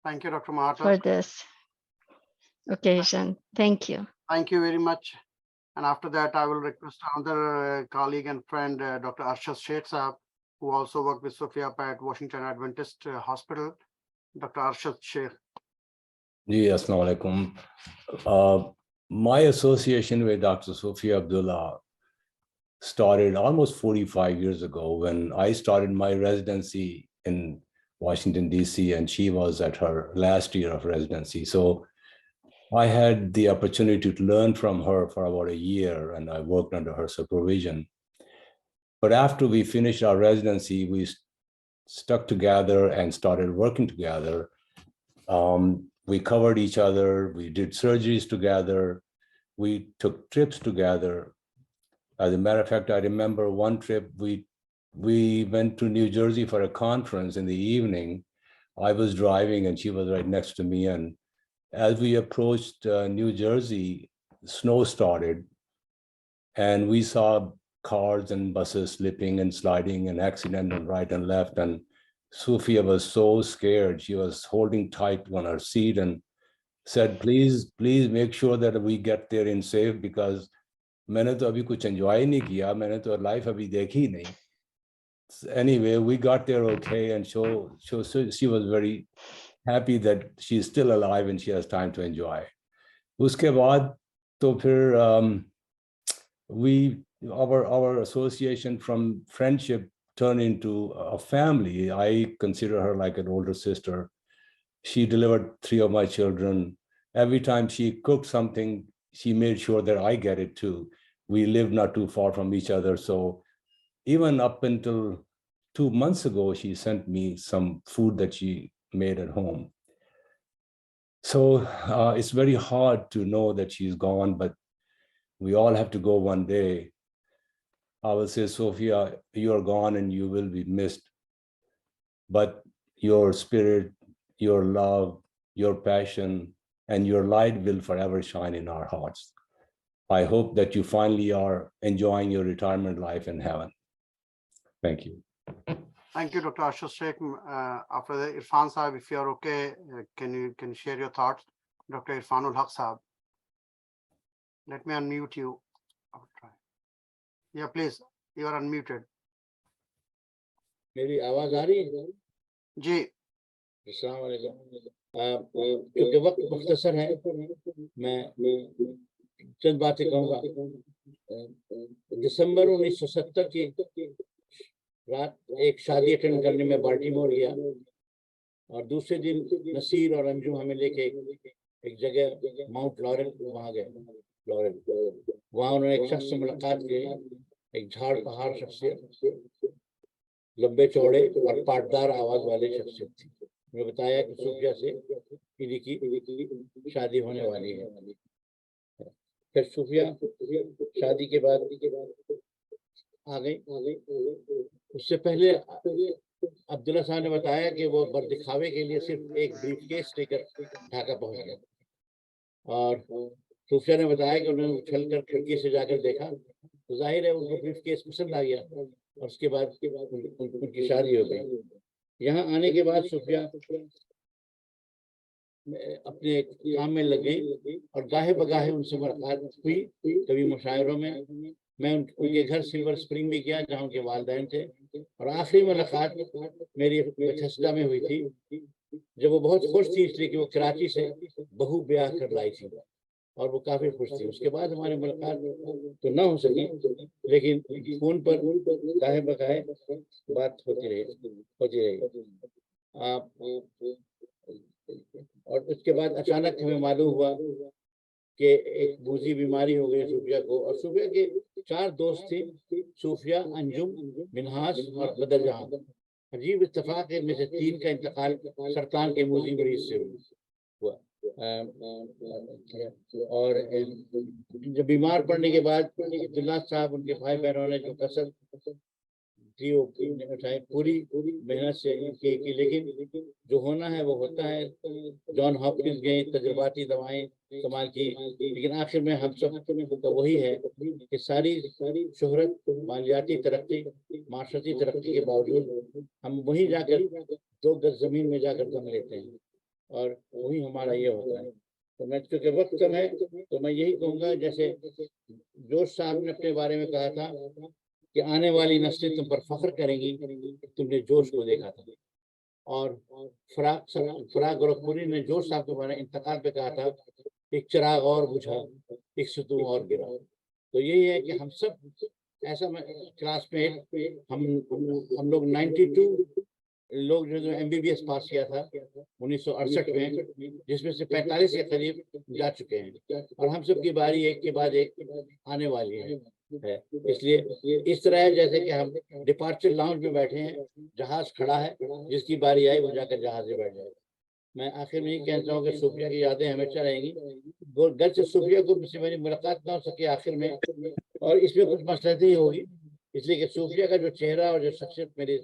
Thank you, Dr. Mahata. for this occasion. Thank you. Thank you very much. And after that, I will request another colleague and friend, Dr. Arshad Sheikh Saab, who also worked with Sofia at Washington Adventist Hospital. Dr. Arshad Sheikh. Yes, assalamu alaikum. My association with Dr. Sofia Abdullah started almost 45 years ago when I started my residency in Washington, D.C., and she was at her last year of residency. So I had the opportunity to learn from her for about a year, and I worked under her supervision. But after we finished our residency, we stuck together and started working together. We covered each other, we did surgeries together, we took trips together. As a matter of fact, I remember one trip, we went to New Jersey for a conference in the evening. I was driving and she was right next to me. And as we approached New Jersey, snow started and we saw cars and buses slipping and sliding and accident on right and left. And Sofia was so scared. She was holding tight on her seat and said, please make sure that we get there in safe because मैंने तो अभी कुछ enjoy नहीं किया, मैंने तो life अभी देखी नहीं. Anyway, we got there okay, and she was very happy that she's still alive and she has time to enjoy. उसके बाद तो फिर our association from friendship turned into a family. I consider her like an older sister. She delivered 3 of my children. Every time she cooked something, she made sure that I get it too. We live not too far from each other. So even up until 2 months ago, she sent me some food that she made at home. So it's very hard to know that she's gone, but we all have to go one day. I will say, Sofia, you are gone and you will be missed. But your spirit, your love, your passion, and your light will forever shine in our hearts. I hope that you finally are enjoying your retirement life in heaven. Thank you. Thank you, Dr. Ashish Sheikh. After the Irfan Sahib, if you are okay, can you share your thoughts? Dr. Irfanul Haq Sahib. Let me unmute you. I'll try. Yeah, please. You are unmuted. मेरी आवाज आ रही है? जी. अस्सलाम वालेकुम। क्योंकि वक्त मुख्तसर है, मैं चंद बातें कहूँगा। दिसंबर 1970 की रात एक शादी अटेंड करने में बाल्टीमोर गया और दूसरे दिन नसीर और अंजुम हमें लेके एक जगह माउंट लॉरेल वहाँ गए। वहाँ उन्होंने एक शख्स से मुलाकात की, एक झाड़ पहाड़ शख्सियत, लंबे चौड़े और पाटदार आवाज वाले शख्सियत थी। उन्होंने बताया कि सूफिया से इन्हीं की शादी होने वाली है। फिर सूफिया शादी के बाद आ गई। उससे पहले अब्दुल्ला साहब ने बताया कि वो दिखावे के लिए सिर्फ एक ब्रीफकेस लेकर ढाका पहुंच गए और सूफिया ने बताया कि उन्होंने उछलकर खिड़की से जाकर देखा तो जाहिर है उनको ब्रीफकेस पसंद आ गया और उसके बाद उनकी शादी हो गई। यहाँ आने के बाद सूफिया अपने काम में लग गई और गाहे बगाहे उनसे मुलाकात हुई। कभी मुशायरों में मैं उनके घर सिल्वर स्प्रिंग भी गया जहाँ उनके वालिदैन थे और आखिरी मुलाकात मेरी बेथेस्डा में हुई थी जब वो बहुत खुश थी इसलिए कि वो कराची से बहू ब्याह कर लाई थी और वो काफी खुश थी। उसके बाद हमारी मुलाकात तो ना हो सकी लेकिन फोन पर गाहे बगाहे बात होती रही। और उसके बाद अचानक हमें मालूम हुआ कि एक बूझी बीमारी हो गई सूफिया को और सूफिया के 4 दोस्त थे, सूफिया, अंजुम, मिनहास और बदर जहां। अजीब इत्तेफाक है, में से 3 का इंतकाल सरतान के मूजी मरीज से हुआ। और जब बीमार पड़ने के बाद अब्दुल्ला साहब उनके भाई बहनों ने जो कसर थी वो उठाई, पूरी मेहनत से की, लेकिन जो होना है वो होता है। जॉन हॉपकिंस गए, तजुर्बाती दवाएं इस्तेमाल की, लेकिन आखिर में हम सब का वही है कि सारी शोहरत, मालियाती तरक्की, माशरती तरक्की के बावजूद हम वहीं जाकर 2 गज जमीन में जाकर दम लेते हैं और वही हमारा ये होता है। तो मैं क्योंकि वक्त कम है तो मैं यही कहूँगा, जैसे जोश साहब ने अपने बारे में कहा था कि आने वाली नस्लें तुम पर फख्र करेंगी, तुमने जोश को देखा था। और फराग गोरखपुरी ने जोश साहब के बारे में इंतकाल पे कहा था, एक चिराग और बुझा, एक सतूं और गिरा। तो यही है कि हम सब ऐसा क्लासमेट हम लोग 92 लोग जो MBBS पास किया था 1968 में, जिसमें से 45 के करीब जा चुके हैं और हम सब की बारी एक के बाद एक आने वाली है। इसलिए इस तरह है जैसे कि हम डिपार्चर लाउंज में बैठे हैं, जहाज खड़ा है, जिसकी बारी आई वो जाकर जहाज में बैठ जाए। मैं आखिर में यही कहता हूँ कि सूफिया की यादें हमेशा रहेंगी। घर से सूफिया को मुझसे मेरी मुलाकात ना हो सके आखिर में, और इसमें कुछ मसलत ही होगी, इसलिए कि सूफिया का जो चेहरा और जो शख्सियत मेरे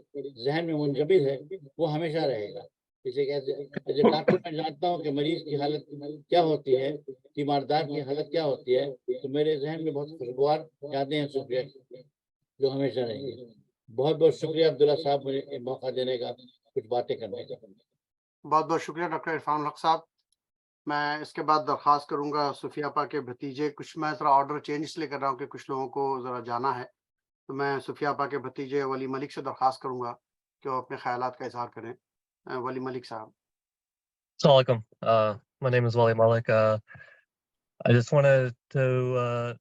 जहन में मुंजबिर है वो हमेशा रहेगा। इसलिए एज डॉक्टर मैं जानता हूँ कि मरीज की हालत क्या होती है, तीमारदार की हालत क्या होती है, तो मेरे जहन में बहुत खुशगवार यादें हैं सूफिया की जो हमेशा रहेंगी। बहुत बहुत शुक्रिया अब्दुल्ला साहब मुझे मौका देने का, कुछ बातें करने का। बहुत बहुत शुक्रिया डॉक्टर इरफान हक साहब। मैं इसके बाद दरख्वास्त करूंगा सूफिया आपा के भतीजे, कुछ मैं ज़रा ऑर्डर चेंज इसलिए कर रहा हूँ कि कुछ लोगों को ज़रा जाना है, तो मैं सूफिया आपा के भतीजे वली मलिक से दरख्वास्त करूंगा कि वो अपने ख्यालात का इजहार करें। वली मलिक साहब। Assalamualaikum. My name is Wali Malik. I just wanted to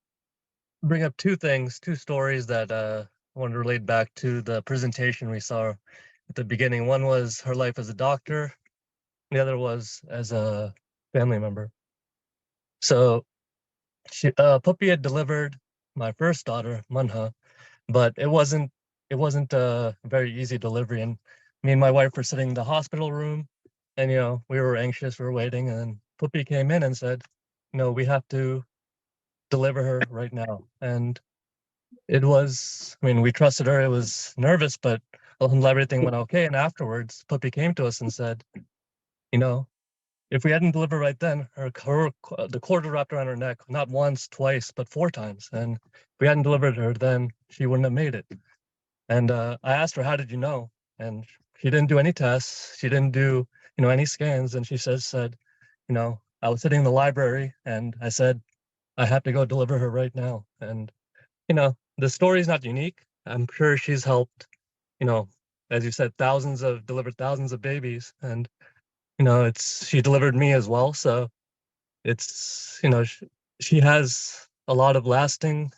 bring up 2 things, 2 stories that I wanted to relate back to the presentation we saw at the beginning. One was her life as a doctor, the other was as a family member. So Puppy had delivered my first daughter, Manha, but it wasn't a very easy delivery. And me and my wife were sitting in the hospital room, and we were anxious, we were waiting, and then Puppy came in and said, we have to deliver her right now. And it was, we trusted her. It was nervous, but alhamdulillah, everything went okay. And afterwards, Puppy came to us and said, if we hadn't delivered right then, the cord wrapped around her neck, not once, twice, but 4 times. And if we hadn't delivered her, then she wouldn't have made it. And I asked her, how did you know? And she didn't do any tests. She didn't do, any scans. And she said, I was sitting in the library and I said, I have to go deliver her right now. And, the story is not unique. I'm sure she's helped, as you said, delivered thousands of babies. And, she delivered me as well. So it's, she has a lot of lasting,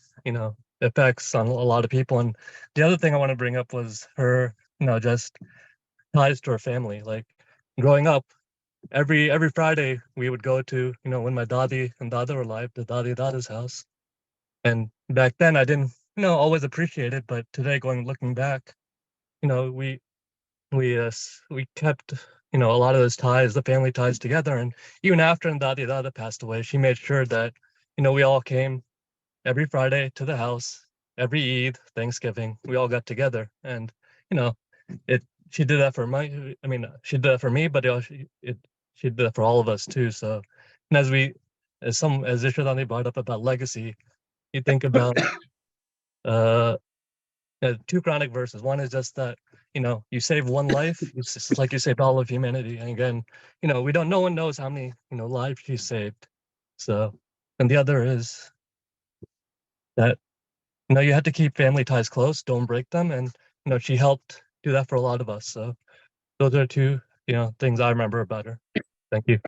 effects on a lot of people. And the other thing I want to bring up was her, just ties to her family. Like growing up, every Friday we would go to, when my Dadi and Dada were alive, the Dada's house. And back then I didn't, always appreciate it. But today, looking back, we kept, a lot of those ties, the family ties together. And even after Dada passed away, she made sure that, we all came every Friday to the house, every Eid, Thanksgiving, we all got together. And, she did that for she did that for me, but she did that for all of us too. So, and as Ishadani brought up about legacy, you think about, 2 Quranic verses. One is just that, you save one life, it's just like you saved all of humanity. And again, no one knows how many, lives she saved. So, and the other is that, you had to keep family ties close, don't break them. And, she helped do that for a lot of us. So those are 2, things I remember about her. Thank you.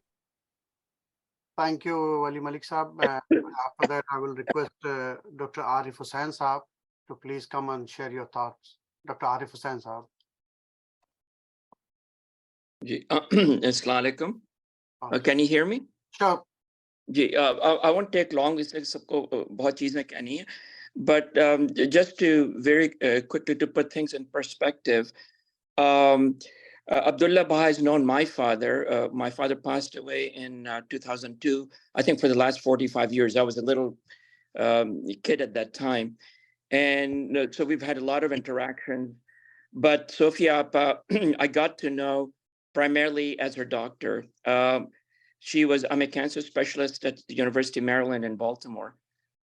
Thank you, Wali Malik Saab. After that, I will request Dr. Arif Hussain Saab to please come and share your thoughts. Dr. Arif Hussain Saab. Assalamu alaikum. Can you hear me? Sure. I won't take long. इसलिए सबको बहुत चीजें कहनी है. But just to very quickly to put things in perspective, Abdullah Bhai has known my father. My father passed away in 2002. I think for the last 45 years, I was a little kid at that time. And so we've had a lot of interactions. But Sofia Appa, I got to know primarily as her doctor. I'm a cancer specialist at the University of Maryland in Baltimore.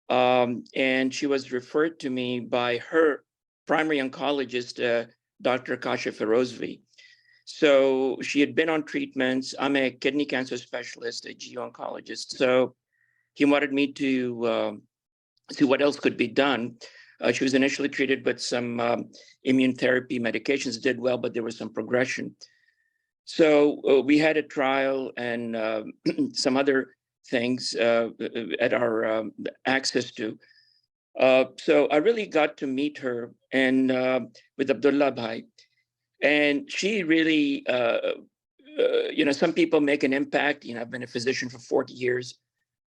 And she was referred to me by her primary oncologist, Dr. Kasha Firozvi. So she had been on treatments. I'm a kidney cancer specialist, a GU-oncologist. So he wanted me to see what else could be done. She was initially treated with some immune therapy medications, did well, but there was some progression. So we had a trial and some other things at our access to. So I really got to meet her and with Abdullah Bhai. And she really, some people make an impact. I've been a physician for 40 years,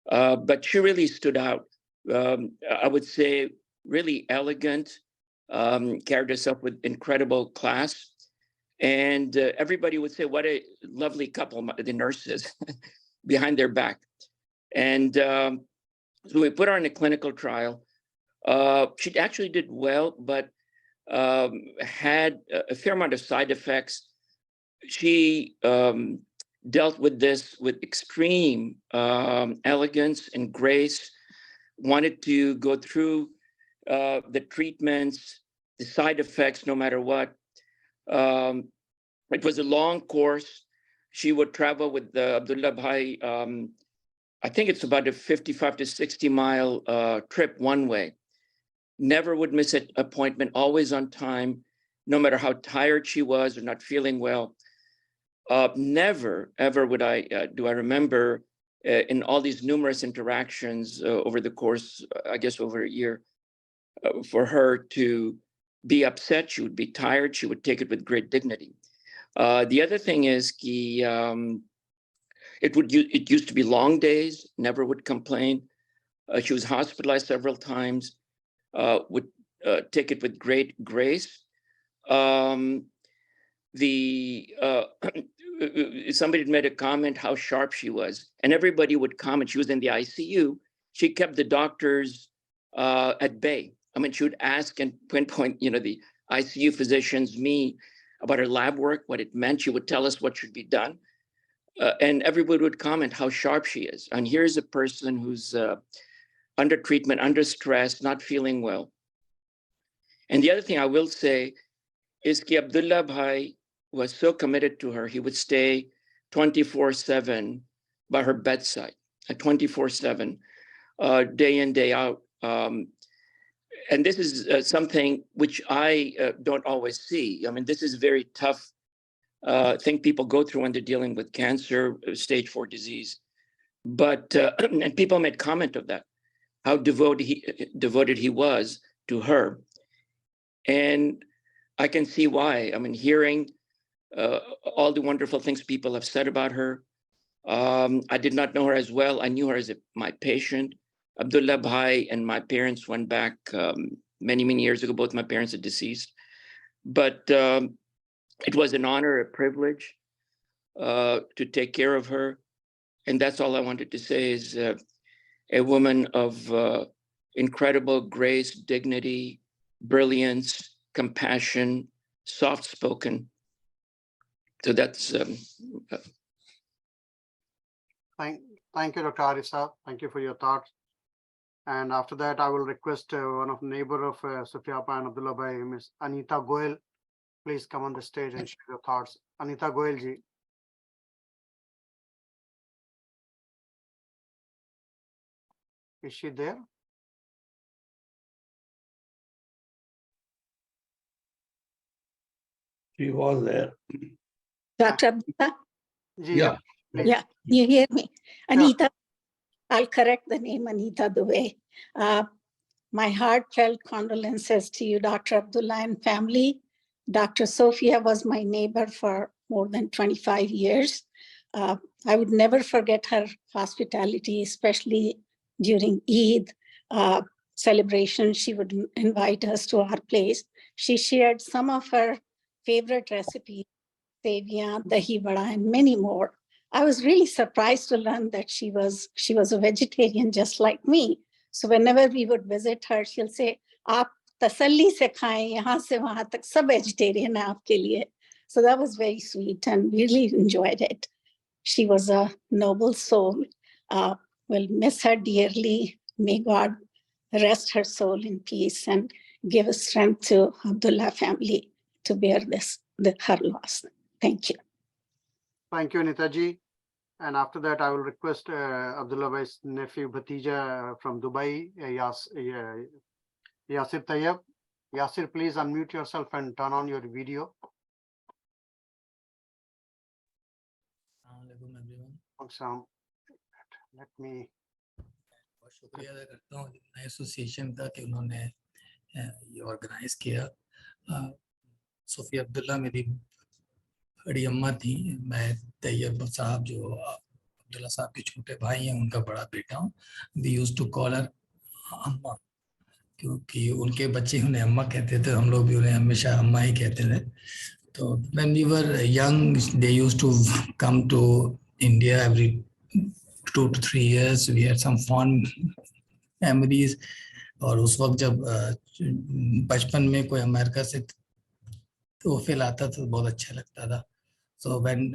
but she really stood out. I would say really elegant, carried herself with incredible class. And everybody would say, what a lovely couple, the nurses, behind their back. And so we put her in a clinical trial. She actually did well, but had a fair amount of side effects. She dealt with this with extreme elegance and grace, wanted to go through the treatments, the side effects, no matter what. It was a long course. She would travel with Abdullah Bhai. I think it's about a 55 to 60 mile trip one way. Never would miss an appointment, always on time, no matter how tired she was or not feeling well. Never, ever would do I remember in all these numerous interactions over the course, I guess over a year, for her to be upset. She would be tired. She would take it with great dignity. The other thing is, it used to be long days, never would complain. She was hospitalized several times, would take it with great grace. Somebody had made a comment how sharp she was, and everybody would comment. She was in the ICU. She kept the doctors at bay. I mean, she would ask and pinpoint, the ICU physicians, me, about her lab work, what it meant. She would tell us what should be done. And everybody would comment how sharp she is. And here's a person who's under treatment, under stress, not feeling well. And the other thing I will say is that Abdullah Bhai was so committed to her, he would stay 24/7 by her bedside, 24/7, day in, day out. And this is something which I don't always see. I mean, this is a very tough thing people go through when they're dealing with cancer, stage 4 disease. But, and people made comment of that, how devoted he was to her. And I can see why. I mean, hearing all the wonderful things people have said about her. I did not know her as well. I knew her as my patient. Abdullah Bhai and my parents went back many, many years ago. Both my parents are deceased. But it was an honor, a privilege to take care of her. And that's all I wanted to say is a woman of incredible grace, dignity, brilliance, compassion, soft-spoken. So that's... Thank you, Dr. Arisa. Thank you for your thoughts. And after that, I will request one of the neighbor of Sofia Appa and Abdullah Bhai, Ms. Anita Goel. Please come on the stage and share your thoughts. Anita Goel ji. Is she there? She was there. Dr. Abdullah? Yeah. Yeah, you hear me? Anita, I'll correct the name, Anita Dubey. My heartfelt condolences to you, Dr. Abdullah and family. Dr. Sofia was my neighbor for more than 25 years. I would never forget her hospitality, especially during Eid celebration. She would invite us to our place. She shared some of her favorite recipes, seviyan, dahi vada, and many more. I was really surprised to learn that she was a vegetarian just like me. So whenever we would visit her, she'll say, "Aap tasalli se khaएं, yahan se wahan tak sab vegetarian hai aapke liye." So that was very sweet and really enjoyed it. She was a noble soul. We'll miss her dearly. May God rest her soul in peace and give us strength to Abdullah family to bear her loss. Thank you. Thank you, Anita ji. And after that, I will request Abdullah Bhai's nephew, Bhatija from Dubai, Yasir Tayyab. Yasir, please unmute yourself and turn on your video. Let me. शुक्रिया अदा करता हूँ association का कि उन्होंने ये organise किया। Sophia Abdullah मेरी बड़ी अम्मा थी। मैं तैयब साहब जो अब्दुल्ला साहब के छोटे भाई हैं उनका बड़ा बेटा हूँ। We used to call her Amma, क्योंकि उनके बच्चे उन्हें अम्मा कहते थे, हम लोग भी उन्हें हमेशा अम्मा ही कहते थे। तो when we were young, they used to come to India every 2 to 3 years. We had some fond memories. और उस वक्त जब बचपन में कोई अमेरिका से तोहफे लाता तो बहुत अच्छा लगता था। So when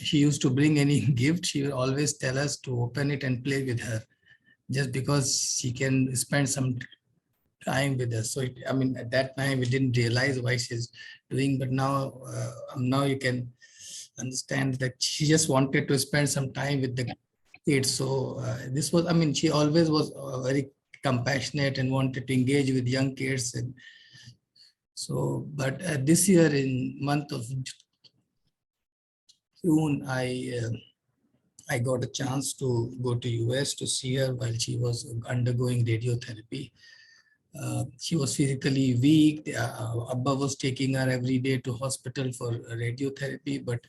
she used to bring any gift, she would always tell us to open it and play with her, just because she can spend some time with us. So I mean, at that time we didn't realize why she's doing, but now you can understand that she just wanted to spend some time with the kids. So this was, I mean, she always was very compassionate and wanted to engage with young kids. And so, but this year in month of June, I got a chance to go to US to see her while she was undergoing radiotherapy. She was physically weak. Abba was taking her every day to hospital for radiotherapy, but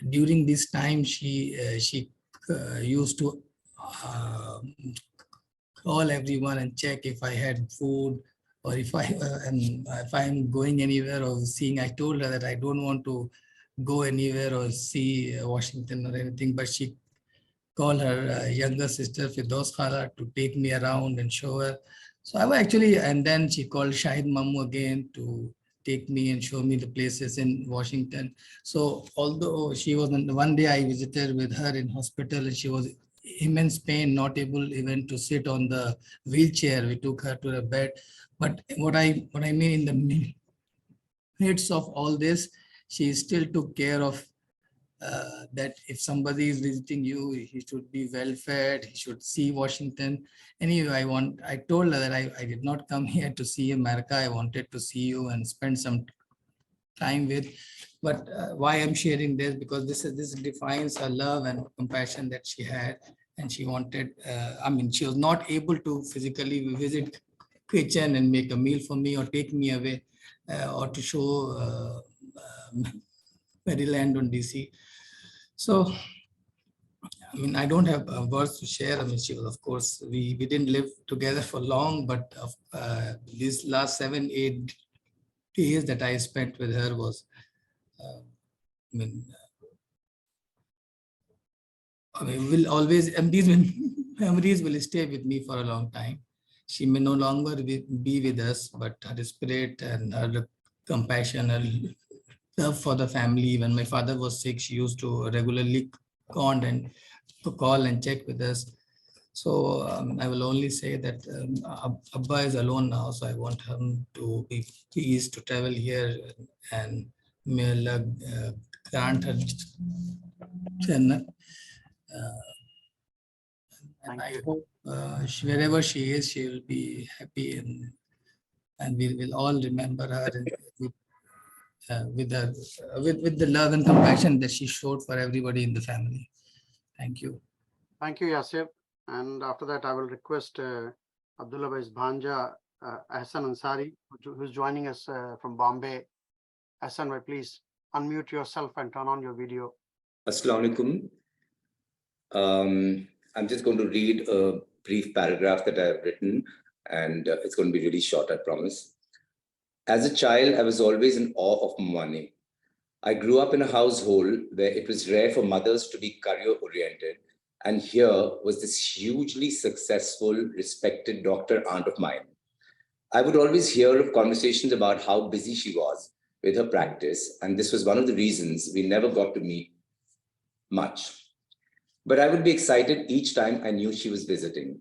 during this time she used to call everyone and check if I had food or if I'm going anywhere or seeing. I told her that I don't want to go anywhere or see Washington or anything, but she called her younger sister Firdaus Khala to take me around and show her. So I was actually, and then she called Shahid Mammu again to take me and show me the places in Washington. So although she was, one day I visited with her in hospital and she was immense pain, not able even to sit on the wheelchair. We took her to the bed. But what I mean, in the midst of all this, she still took care of that if somebody is visiting you, he should be well fed, he should see Washington. Anyway, I told her that I did not come here to see America. I wanted to see you and spend some time with. But why I'm sharing this, because this defines her love and compassion that she had. And she wanted, she was not able to physically visit kitchen and make a meal for me or take me away or to show Maryland on DC. So, I don't have words to share. She was, of course, we didn't live together for long, but these last 7-8 days that I spent with her was, will always, and these memories will stay with me for a long time. She may no longer be with us, but her spirit and her compassion, her love for the family. When my father was sick, she used to regularly call and check with us. So I will only say that Abba is alone now, so I want him to be pleased to travel here, and may Allah grant her Jannah. And I hope wherever she is, she will be happy, and we will all remember her with the love and compassion that she showed for everybody in the family. Thank you. Thank you, Yasir. And after that, I will request Abdullah Bhai's Bhanja, Ahsan Ansari, who's joining us from Bombay. Ahsan Bhai, please unmute yourself and turn on your video. Assalamu alaikum. I'm just going to read a brief paragraph that I have written, and it's going to be really short, I promise. As a child, I was always in awe of Momani. I grew up in a household where it was rare for mothers to be career-oriented, and here was this hugely successful, respected doctor aunt of mine. I would always hear of conversations about how busy she was with her practice, and this was one of the reasons we never got to meet much. But I would be excited each time I knew she was visiting.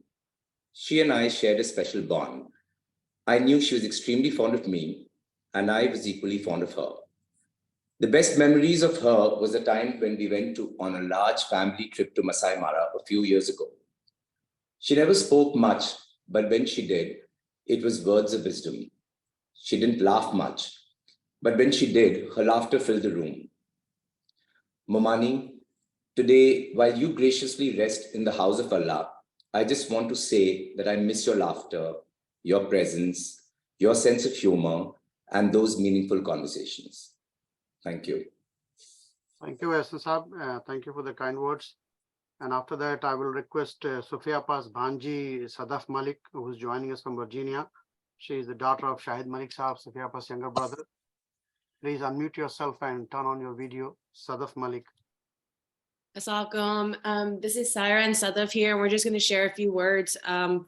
She and I shared a special bond. I knew she was extremely fond of me, and I was equally fond of her. The best memories of her was the time when we went on a large family trip to Masai Mara a few years ago. She never spoke much, but when she did, it was words of wisdom. She didn't laugh much, but when she did, her laughter filled the room. Momani, today, while you graciously rest in the house of Allah, I just want to say that I miss your laughter, your presence, your sense of humor, and those meaningful conversations. Thank you. Thank you, Ahsan Saab. Thank you for the kind words. And after that, I will request Sofia Appa's Bhanji, Sadaf Malik, who is joining us from Virginia. She is the daughter of Shahid Malik Saab, Sofia Appa's younger brother. Please unmute yourself and turn on your video. Sadaf Malik. Assalamualaikum. This is Saira and Sadaf here, and we're just going to share a few words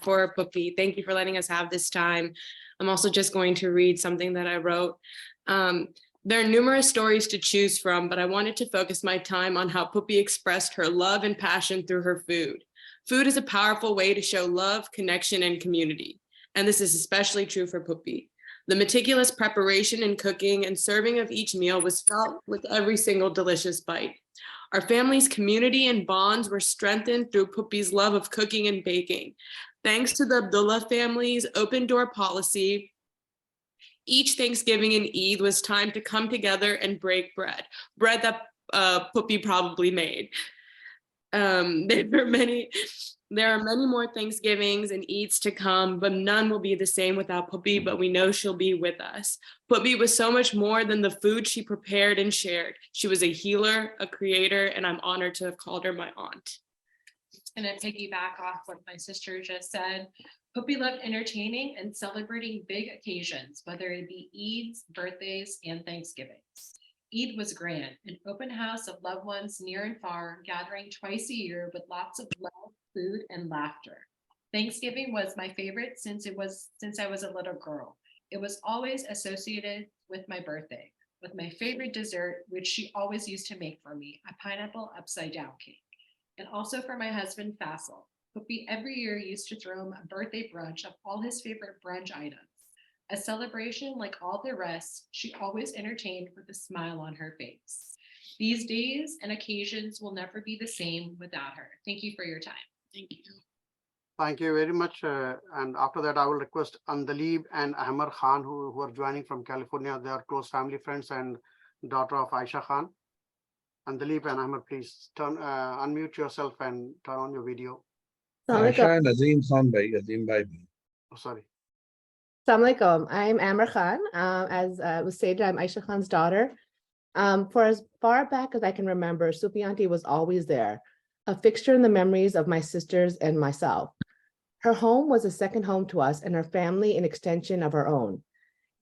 for Puppy. Thank you for letting us have this time. I'm also just going to read something that I wrote. There are numerous stories to choose from, but I wanted to focus my time on how Puppy expressed her love and passion through her food. Food is a powerful way to show love, connection, and community. And this is especially true for Puppy. The meticulous preparation and cooking and serving of each meal was felt with every single delicious bite. Our family's community and bonds were strengthened through Puppy's love of cooking and baking. Thanks to the Abdullah family's open door policy, each Thanksgiving and Eid was time to come together and break bread that Puppy probably made. There are many more Thanksgivings and Eids to come, but none will be the same without Puppy, but we know she'll be with us. Puppy was so much more than the food she prepared and shared. She was a healer, a creator, and I'm honored to have called her my aunt. just going to piggyback off what my sister just said. Puppy loved entertaining and celebrating big occasions, whether it be Eids, birthdays, and Thanksgivings. Eid was grand, an open house of loved ones near and far, gathering twice a year with lots of love, food, and laughter. Thanksgiving was my favorite since I was a little girl. It was always associated with my birthday, with my favorite dessert, which she always used to make for me, a pineapple upside down cake. And also for my husband, Faisal. Puppy every year used to throw him a birthday brunch of all his favorite brunch items. A celebration like all the rest, she always entertained with a smile on her face. These days and occasions will never be the same without her. Thank you for your time. Thank you. Thank you very much. And after that, I will request Andalib and Ahmar Khan, who are joining from California. They are close family friends and daughter of Aisha Khan. Andalib and Ahmar, please unmute yourself and turn on your video. Aisha and Azim Khan bhai, Azim bhai. Oh, sorry. Assalamu alaikum. I'm Amar Khan. As was stated, I'm Aisha Khan's daughter. For as far back as I can remember, Sufi Auntie was always there, a fixture in the memories of my sisters and myself. Her home was a second home to us and her family an extension of our own.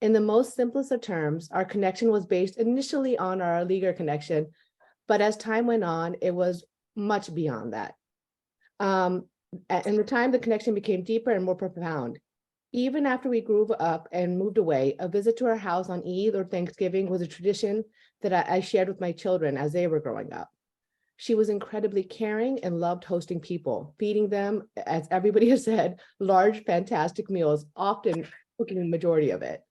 In the most simplest of terms, our connection was based initially on our legal connection, but as time went on, it was much beyond that. In the time, the connection became deeper and more profound. Even after we grew up and moved away, a visit to our house on Eid or Thanksgiving was a tradition that I shared with my children as they were growing up. She was incredibly caring and loved hosting people, feeding them, as everybody has said, large, fantastic meals, often cooking the majority of it.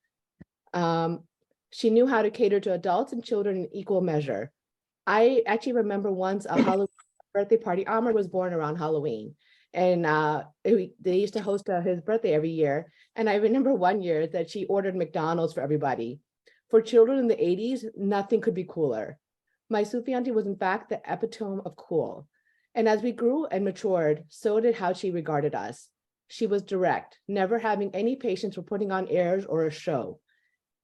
She knew how to cater to adults and children in equal measure. I actually remember once a Halloween birthday party. Amr was born around Halloween. And they used to host his birthday every year. And I remember one year that she ordered McDonald's for everybody. For children in the 80s, nothing could be cooler. My Sufi Auntie was in fact the epitome of cool. And as we grew and matured, so did how she regarded us. She was direct, never having any patience for putting on airs or a show.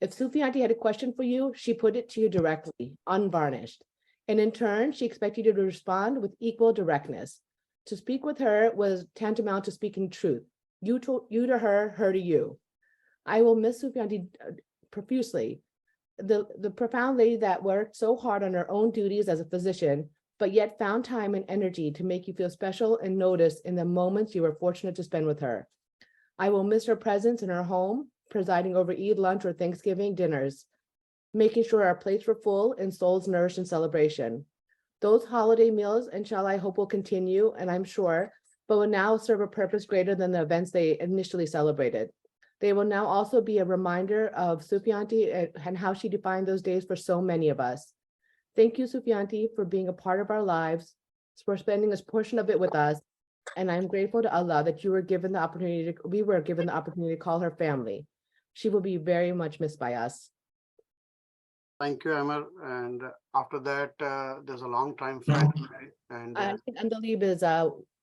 If Sufi Auntie had a question for you, she put it to you directly, unvarnished. And in turn, she expected you to respond with equal directness. To speak with her was tantamount to speaking truth. You to her to you. I will miss Sufi Auntie profusely. The profound lady that worked so hard on her own duties as a physician, but yet found time and energy to make you feel special and noticed in the moments you were fortunate to spend with her. I will miss her presence in her home, presiding over Eid lunch or Thanksgiving dinners, making sure our plates were full and souls nourished in celebration. Those holiday meals, inshallah, I hope will continue, and I'm sure, but will now serve a purpose greater than the events they initially celebrated. They will now also be a reminder of Sufi Auntie and how she defined those days for so many of us. Thank you, Sufi Auntie, for being a part of our lives, for spending this portion of it with us, and I'm grateful to Allah that we were given the opportunity to call her family. She will be very much missed by us. Thank you, Amar. And after that, there's a long time friend. And I think Andalib is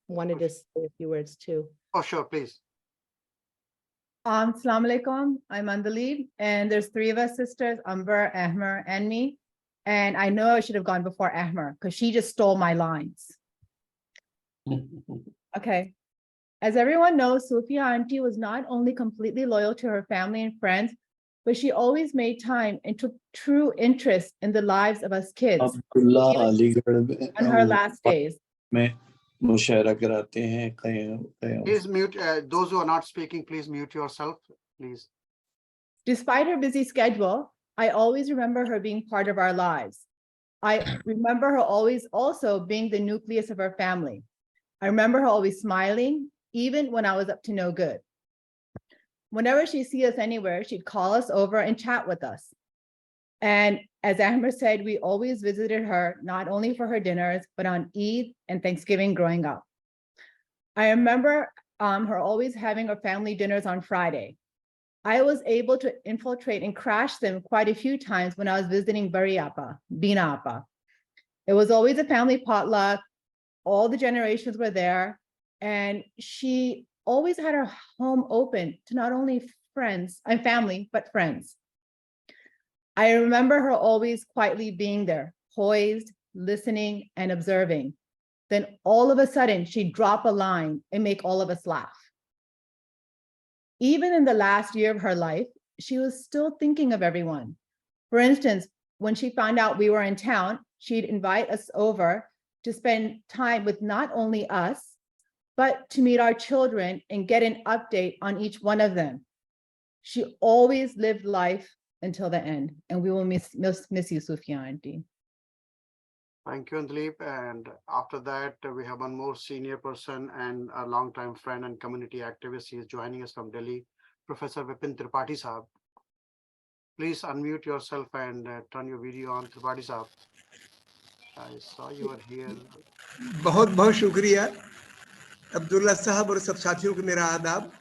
wanted to say a few words too. Oh, sure, please. Assalamu alaikum. I'm Andalib, and there's three of us sisters, Amber, Ahmer, and me. And I know I should have gone before Ahmer because she just stole my lines. Okay. As everyone knows, Sofia Auntie was not only completely loyal to her family and friends, but she always made time and took true interest in the lives of us kids. On her last days. Please mute, those who are not speaking, please mute yourself, please. Despite her busy schedule, I always remember her being part of our lives. I remember her always also being the nucleus of our family. I remember her always smiling, even when I was up to no good. Whenever she'd see us anywhere, she'd call us over and chat with us. And as Ahmed said, we always visited her, not only for her dinners, but on Eid and Thanksgiving growing up. I remember her always having her family dinners on Friday. I was able to infiltrate and crash them quite a few times when I was visiting Bina Appa. It was always a family potluck. All the generations were there. And she always had her home open to not only friends and family, but friends. I remember her always quietly being there, poised, listening, and observing. then all of a sudden she'd drop a line and make all of us laugh. Even in the last year of her life, she was still thinking of everyone. For instance, when she found out we were in town, she'd invite us over to spend time with not only us, but to meet our children and get an update on each one of them. She always lived life until the end, and we will miss you, Sofia Auntie. Thank you, Andleep. And after that, we have one more senior person and a longtime friend and community activist. He is joining us from Delhi, Professor Vipin Tripathi Sahab. Please unmute yourself and turn your video on, Tripathi Sahab. I saw you were here. बहुत बहुत शुक्रिया अब्दुल्ला साहब और सब साथियों को मेरा आदाब।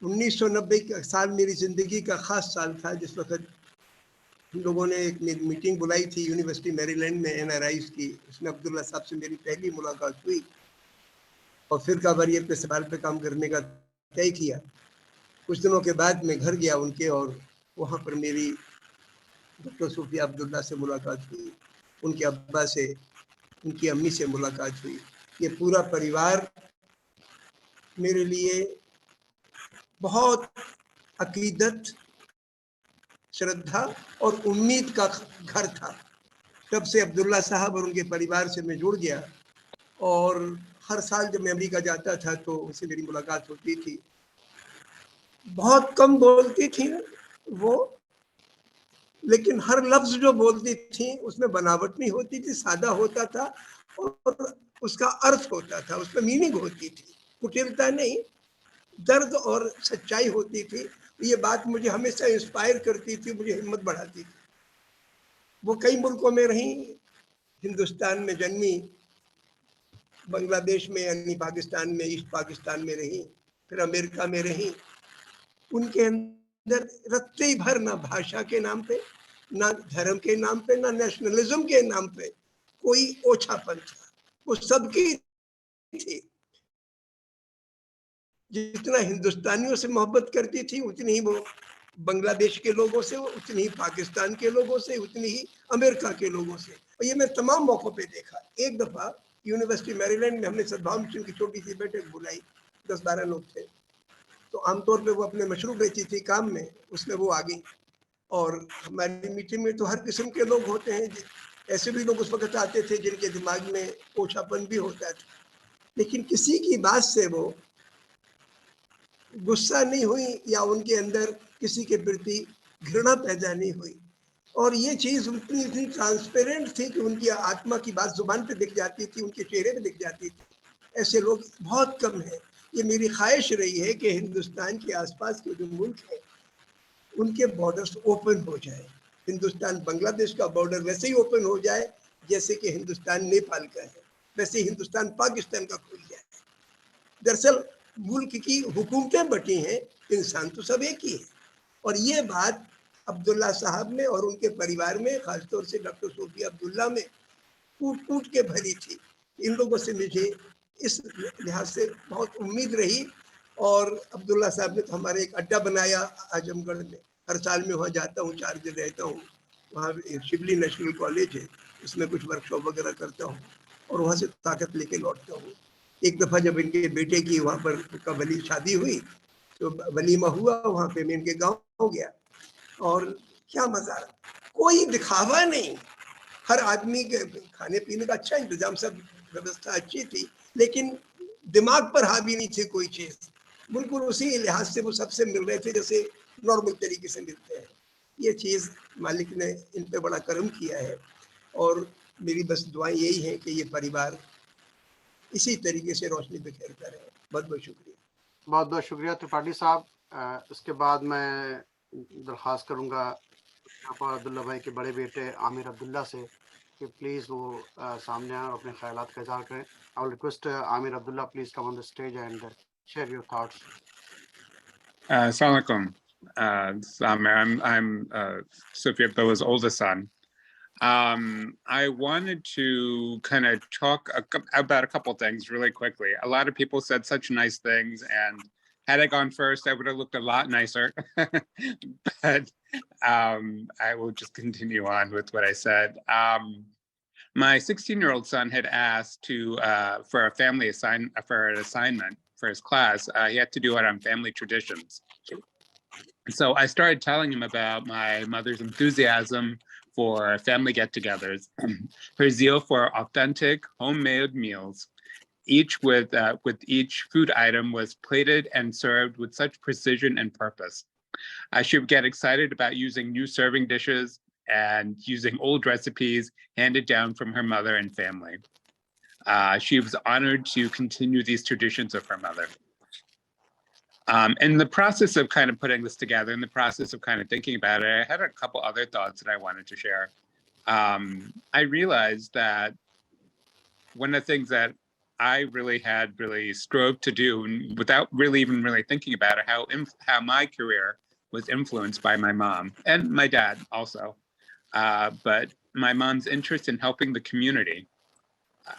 1990 का साल मेरी जिंदगी का खास साल था, जिस वक्त हम लोगों ने एक मीटिंग बुलाई थी यूनिवर्सिटी मैरीलैंड में NRIs की। उसमें अब्दुल्ला साहब से मेरी पहली मुलाकात हुई और फिर काबरियत पे सवाल पे काम करने का तय किया। कुछ दिनों के बाद मैं घर गया उनके, और वहाँ पर मेरी डॉक्टर सोफिया अब्दुल्ला से मुलाकात हुई, उनके अब्बा से, उनकी अम्मी से मुलाकात हुई। ये पूरा परिवार मेरे लिए बहुत अकीदत, श्रद्धा और उम्मीद का घर था। तब से अब्दुल्ला साहब और उनके परिवार से मैं जुड़ गया, और हर साल जब मैं अमेरिका जाता था तो उनसे मेरी मुलाकात होती थी। बहुत कम बोलती थी वो, लेकिन हर लफ्ज जो बोलती थी उसमें बनावट नहीं होती थी, सादा होता था और उसका अर्थ होता था, उसमें मीनिंग होती थी, कुटिलता नहीं, दर्द और सच्चाई होती थी। ये बात मुझे हमेशा इंस्पायर करती थी, मुझे हिम्मत बढ़ाती थी। वो कई मुल्कों में रही, हिंदुस्तान में जन्मी, बांग्लादेश में यानी पाकिस्तान में, ईस्ट पाकिस्तान में रही, फिर अमेरिका में रही। उनके अंदर रत्ते भर ना भाषा के नाम पे, ना धर्म के नाम पे, ना नेशनलिज्म के नाम पे कोई ओछापन था। वो सबकी थी। जितना हिंदुस्तानियों से मोहब्बत करती थी उतनी ही वो बांग्लादेश के लोगों से, उतनी ही पाकिस्तान के लोगों से, उतनी ही अमेरिका के लोगों से। और ये मैं तमाम मौकों पे देखा। एक दफा यूनिवर्सिटी मैरीलैंड में हमने सद्भाव मिशन की छोटी सी बैठक बुलाई, 10-12 लोग थे। तो आमतौर पे वो अपने मशरूफ रहती थी काम में, उसमें वो आ गई। और हमारी मीटिंग में तो हर किस्म के लोग होते हैं, ऐसे भी लोग उस वक्त आते थे जिनके दिमाग में ओछापन भी होता था, लेकिन किसी की बात से वो गुस्सा नहीं हुई या उनके अंदर किसी के प्रति घृणा पैदा नहीं हुई। और ये चीज़ उतनी इतनी ट्रांसपेरेंट थी कि उनकी आत्मा की बात जुबान पे दिख जाती थी, उनके चेहरे पे दिख जाती थी। ऐसे लोग बहुत कम हैं। ये मेरी ख्वाहिश रही है कि हिंदुस्तान के आसपास के जो मुल्क हैं उनके बॉर्डर्स ओपन हो जाए। हिंदुस्तान बांग्लादेश का बॉर्डर वैसे ही ओपन हो जाए जैसे कि हिंदुस्तान नेपाल का है, वैसे ही हिंदुस्तान पाकिस्तान का खुल जाए। दरअसल मुल्क की हुकूमतें बटी हैं, इंसान तो सब एक ही है। और ये बात अब्दुल्ला साहब में और उनके परिवार में, खासतौर से डॉक्टर सोफिया अब्दुल्ला में कूट कूट के भरी थी। इन लोगों से मुझे इस लिहाज से बहुत उम्मीद रही। और अब्दुल्ला साहब ने तो हमारे एक अड्डा बनाया आजमगढ़ में, हर साल में वहाँ जाता हूँ, 4 दिन रहता हूँ। वहाँ शिबली नेशनल कॉलेज है, उसमें कुछ वर्कशॉप वगैरह करता हूँ और वहाँ से ताकत लेके लौटता हूँ। एक दफ़ा जब इनके बेटे की वहाँ पर का वली शादी हुई तो वलीमा हुआ, वहाँ पे मैं इनके गाँव गया और क्या मज़ा, कोई दिखावा नहीं, हर आदमी के खाने पीने का अच्छा इंतजाम, सब व्यवस्था अच्छी थी, लेकिन दिमाग पर हावी नहीं थी कोई चीज़। बिल्कुल उसी लिहाज से वो सबसे मिल रहे थे जैसे नॉर्मल तरीके से मिलते हैं। ये चीज़ मालिक ने इन पे बड़ा करम किया है और मेरी बस दुआएं यही हैं कि ये परिवार इसी तरीके से रोशनी बिखेरता रहे। बहुत बहुत शुक्रिया। बहुत बहुत शुक्रिया त्रिपाठी साहब। इसके बाद मैं दरख्वास्त करूँगा अब्दुल्ला भाई के बड़े बेटे आमिर अब्दुल्ला से कि प्लीज़ वो सामने आए और अपने ख्यालात का इज़हार करें। I will request Aamir Abdullah please come on the stage and share your thoughts. Assalamu alaikum. I'm Sofia Abdullah's oldest son. I wanted to kind of talk about a couple things really quickly. A lot of people said such nice things, and had I gone first, I would have looked a lot nicer. But I will just continue on with what I said. My 16-year-old son had asked for an assignment for his class. He had to do it on family traditions. So I started telling him about my mother's enthusiasm for family get-togethers, her zeal for authentic homemade meals, each with each food item was plated and served with such precision and purpose. She would get excited about using new serving dishes and using old recipes handed down from her mother and family. She was honored to continue these traditions of her mother. In the process of kind of putting this together, in the process of kind of thinking about it, I had a couple other thoughts that I wanted to share. I realized that one of the things that I really strove to do, and without really even thinking about it, how my career was influenced by my mom and my dad also. But my mom's interest in helping the community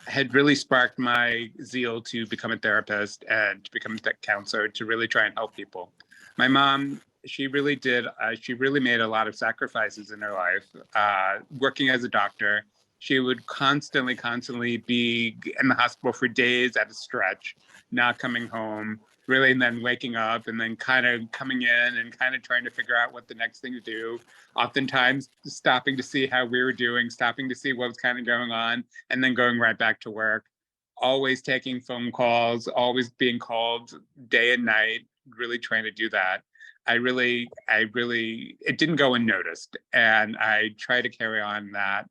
had really sparked my zeal to become a therapist and to become a counselor, to really try and help people. My mom, she really made a lot of sacrifices in her life. Working as a doctor, she would constantly be in the hospital for days at a stretch, not coming home, really, and then waking up and then kind of coming in and kind of trying to figure out what the next thing to do. Oftentimes stopping to see how we were doing, stopping to see what was kind of going on, and then going right back to work. Always taking phone calls, always being called day and night, really trying to do that. It didn't go unnoticed. And I try to carry on that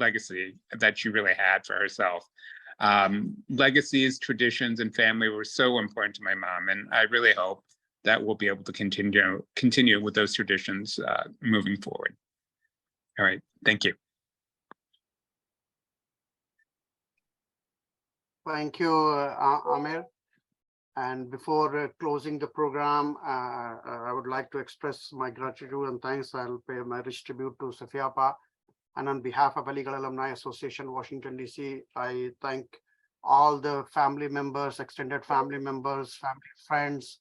legacy that she really had for herself. Legacies, traditions, and family were so important to my mom, and I really hope that we'll be able to continue with those traditions moving forward. All right, thank you. Thank you, Amir. And before closing the program, I would like to express my gratitude and thanks. I'll pay my rich tribute to Sofia Appa. And on behalf of Aligarh Alumni Association, Washington, D.C., I thank all the family members, extended family members, family friends,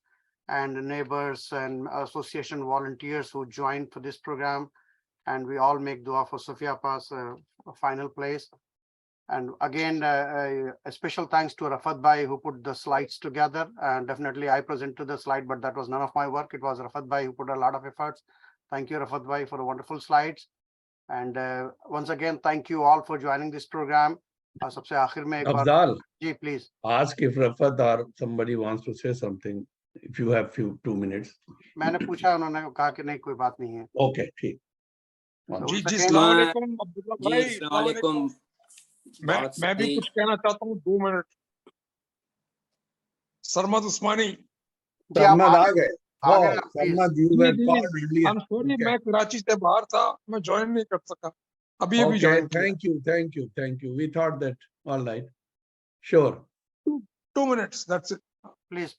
and neighbors and association volunteers who joined for this program. And we all make dua for Sofia Appa's final place. And again, a special thanks to Rafat Bhai, who put the slides together. And definitely I presented the slide, but that was none of my work. It was Rafat Bhai who put a lot of efforts. Thank you, Rafat Bhai, for the wonderful slides. And once again, thank you all for joining this program. सबसे आखिर में एक बार Afzal, ji please. Ask if Rafat or somebody wants to say something. If you have 2 minutes. मैंने पूछा, उन्होंने कहा कि नहीं, कोई बात नहीं है. Okay, ठीक. जी अस्सलाम वालेकुम अब्दुल्ला भाई, अस्सलाम वालेकुम. मैं भी कुछ कहना चाहता हूँ, 2 मिनट. सरमद उस्मानी. सरमद आ गए. I'm sorry, मैं कराची से बाहर था, मैं ज्वाइन नहीं कर सका. अभी ज्वाइन किया. Thank you. We thought that. All right. Sure. 2 minutes, that's it. Please.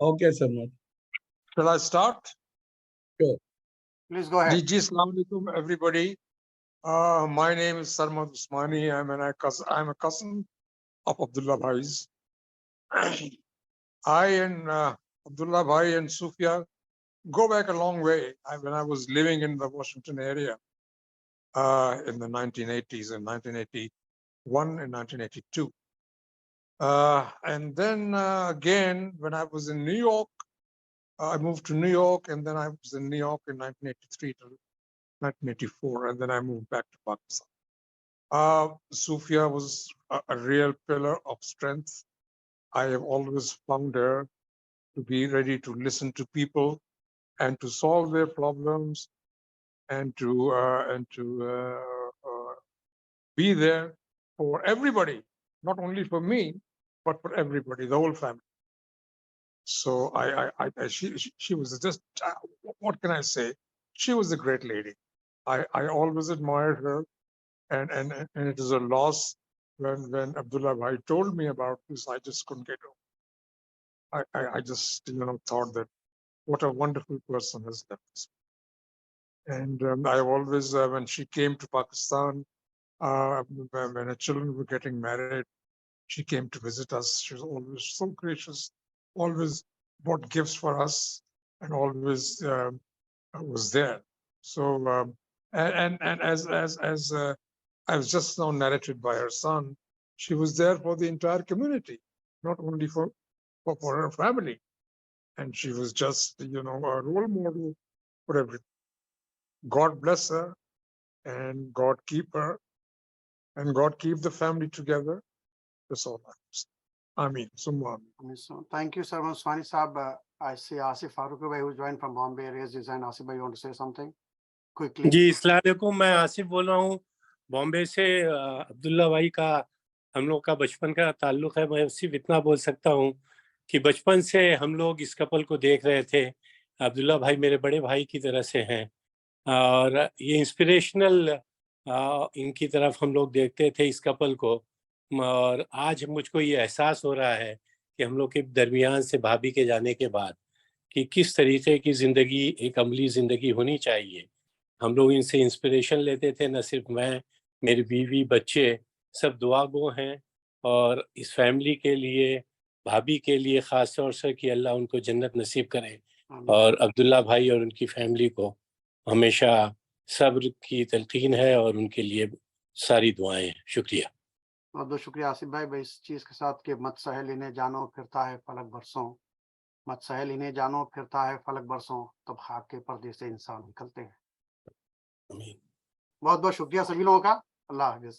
Okay, Sarmad. Shall I start? Sure. Please go ahead. Ji, assalamu alaikum, everybody. My name is Sarmad Usmani. I'm a cousin of Abdullah Bhai's. I and Abdullah Bhai and Sofia go back a long way. When I was living in the Washington area in the 1980s and 1981 and 1982. And then again, when I was in New York, I moved to New York, and then I was in New York in 1983 to 1984, and then I moved back to Pakistan. Sofia was a real pillar of strength. I have always found her to be ready to listen to people and to solve their problems and to be there for everybody, not only for me, but for everybody, the whole family. So she was just, what can I say? She was a great lady. I always admired her, and it is a loss when Abdullah Bhai told me about this. I just couldn't get over. I just thought that what a wonderful person has left us. And I always, when she came to Pakistan, when her children were getting married, she came to visit us. She was always so gracious, always bought gifts for us, and always was there. So and as I was just now narrated by her son. She was there for the entire community, not only for her family. And she was just, you know, a role model for everything. God bless her, and God keep her, and God keep the family together. That's all I have to say. Ameen. Summa ameen. So thank you, sir. Swani Saab, I see Asif Farooq bhai who joined from Bombay raised his hand. Asif bhai, you want to say something quickly? जी अस्सलाम वालेकुम, मैं आसिफ बोल रहा हूँ बॉम्बे से। अब्दुल्ला भाई का हम लोग का बचपन का ताल्लुक है। मैं सिर्फ इतना बोल सकता हूँ कि बचपन से हम लोग इस कपल को देख रहे थे। अब्दुल्ला भाई मेरे बड़े भाई की तरह से हैं और ये इंस्पिरेशनल इनकी तरफ हम लोग देखते थे इस कपल को। और आज मुझको ये एहसास हो रहा है कि हम लोग के दरमियान से भाभी के जाने के बाद कि किस तरीके की ज़िंदगी, एक अमली ज़िंदगी होनी चाहिए। हम लोग इनसे इंस्पिरेशन लेते थे, न सिर्फ मैं, मेरी बीवी, बच्चे सब दुआ गो हैं। और इस फैमिली के लिए, भाभी के लिए ख़ास तौर से कि अल्लाह उनको जन्नत नसीब करे और अब्दुल्ला भाई और उनकी फैमिली को हमेशा सब्र की तलकीन है और उनके लिए सारी दुआएं हैं। शुक्रिया। बहुत बहुत शुक्रिया आसिफ भाई। भाई इस चीज के साथ कि मत सहल इन्हें जानो फिरता है फलक बरसों, मत सहल इन्हें जानो फिरता है फलक बरसों, तब खाक के पर्दे से इंसान निकलते हैं। बहुत बहुत शुक्रिया सभी लोगों का। अल्लाह हाफिज।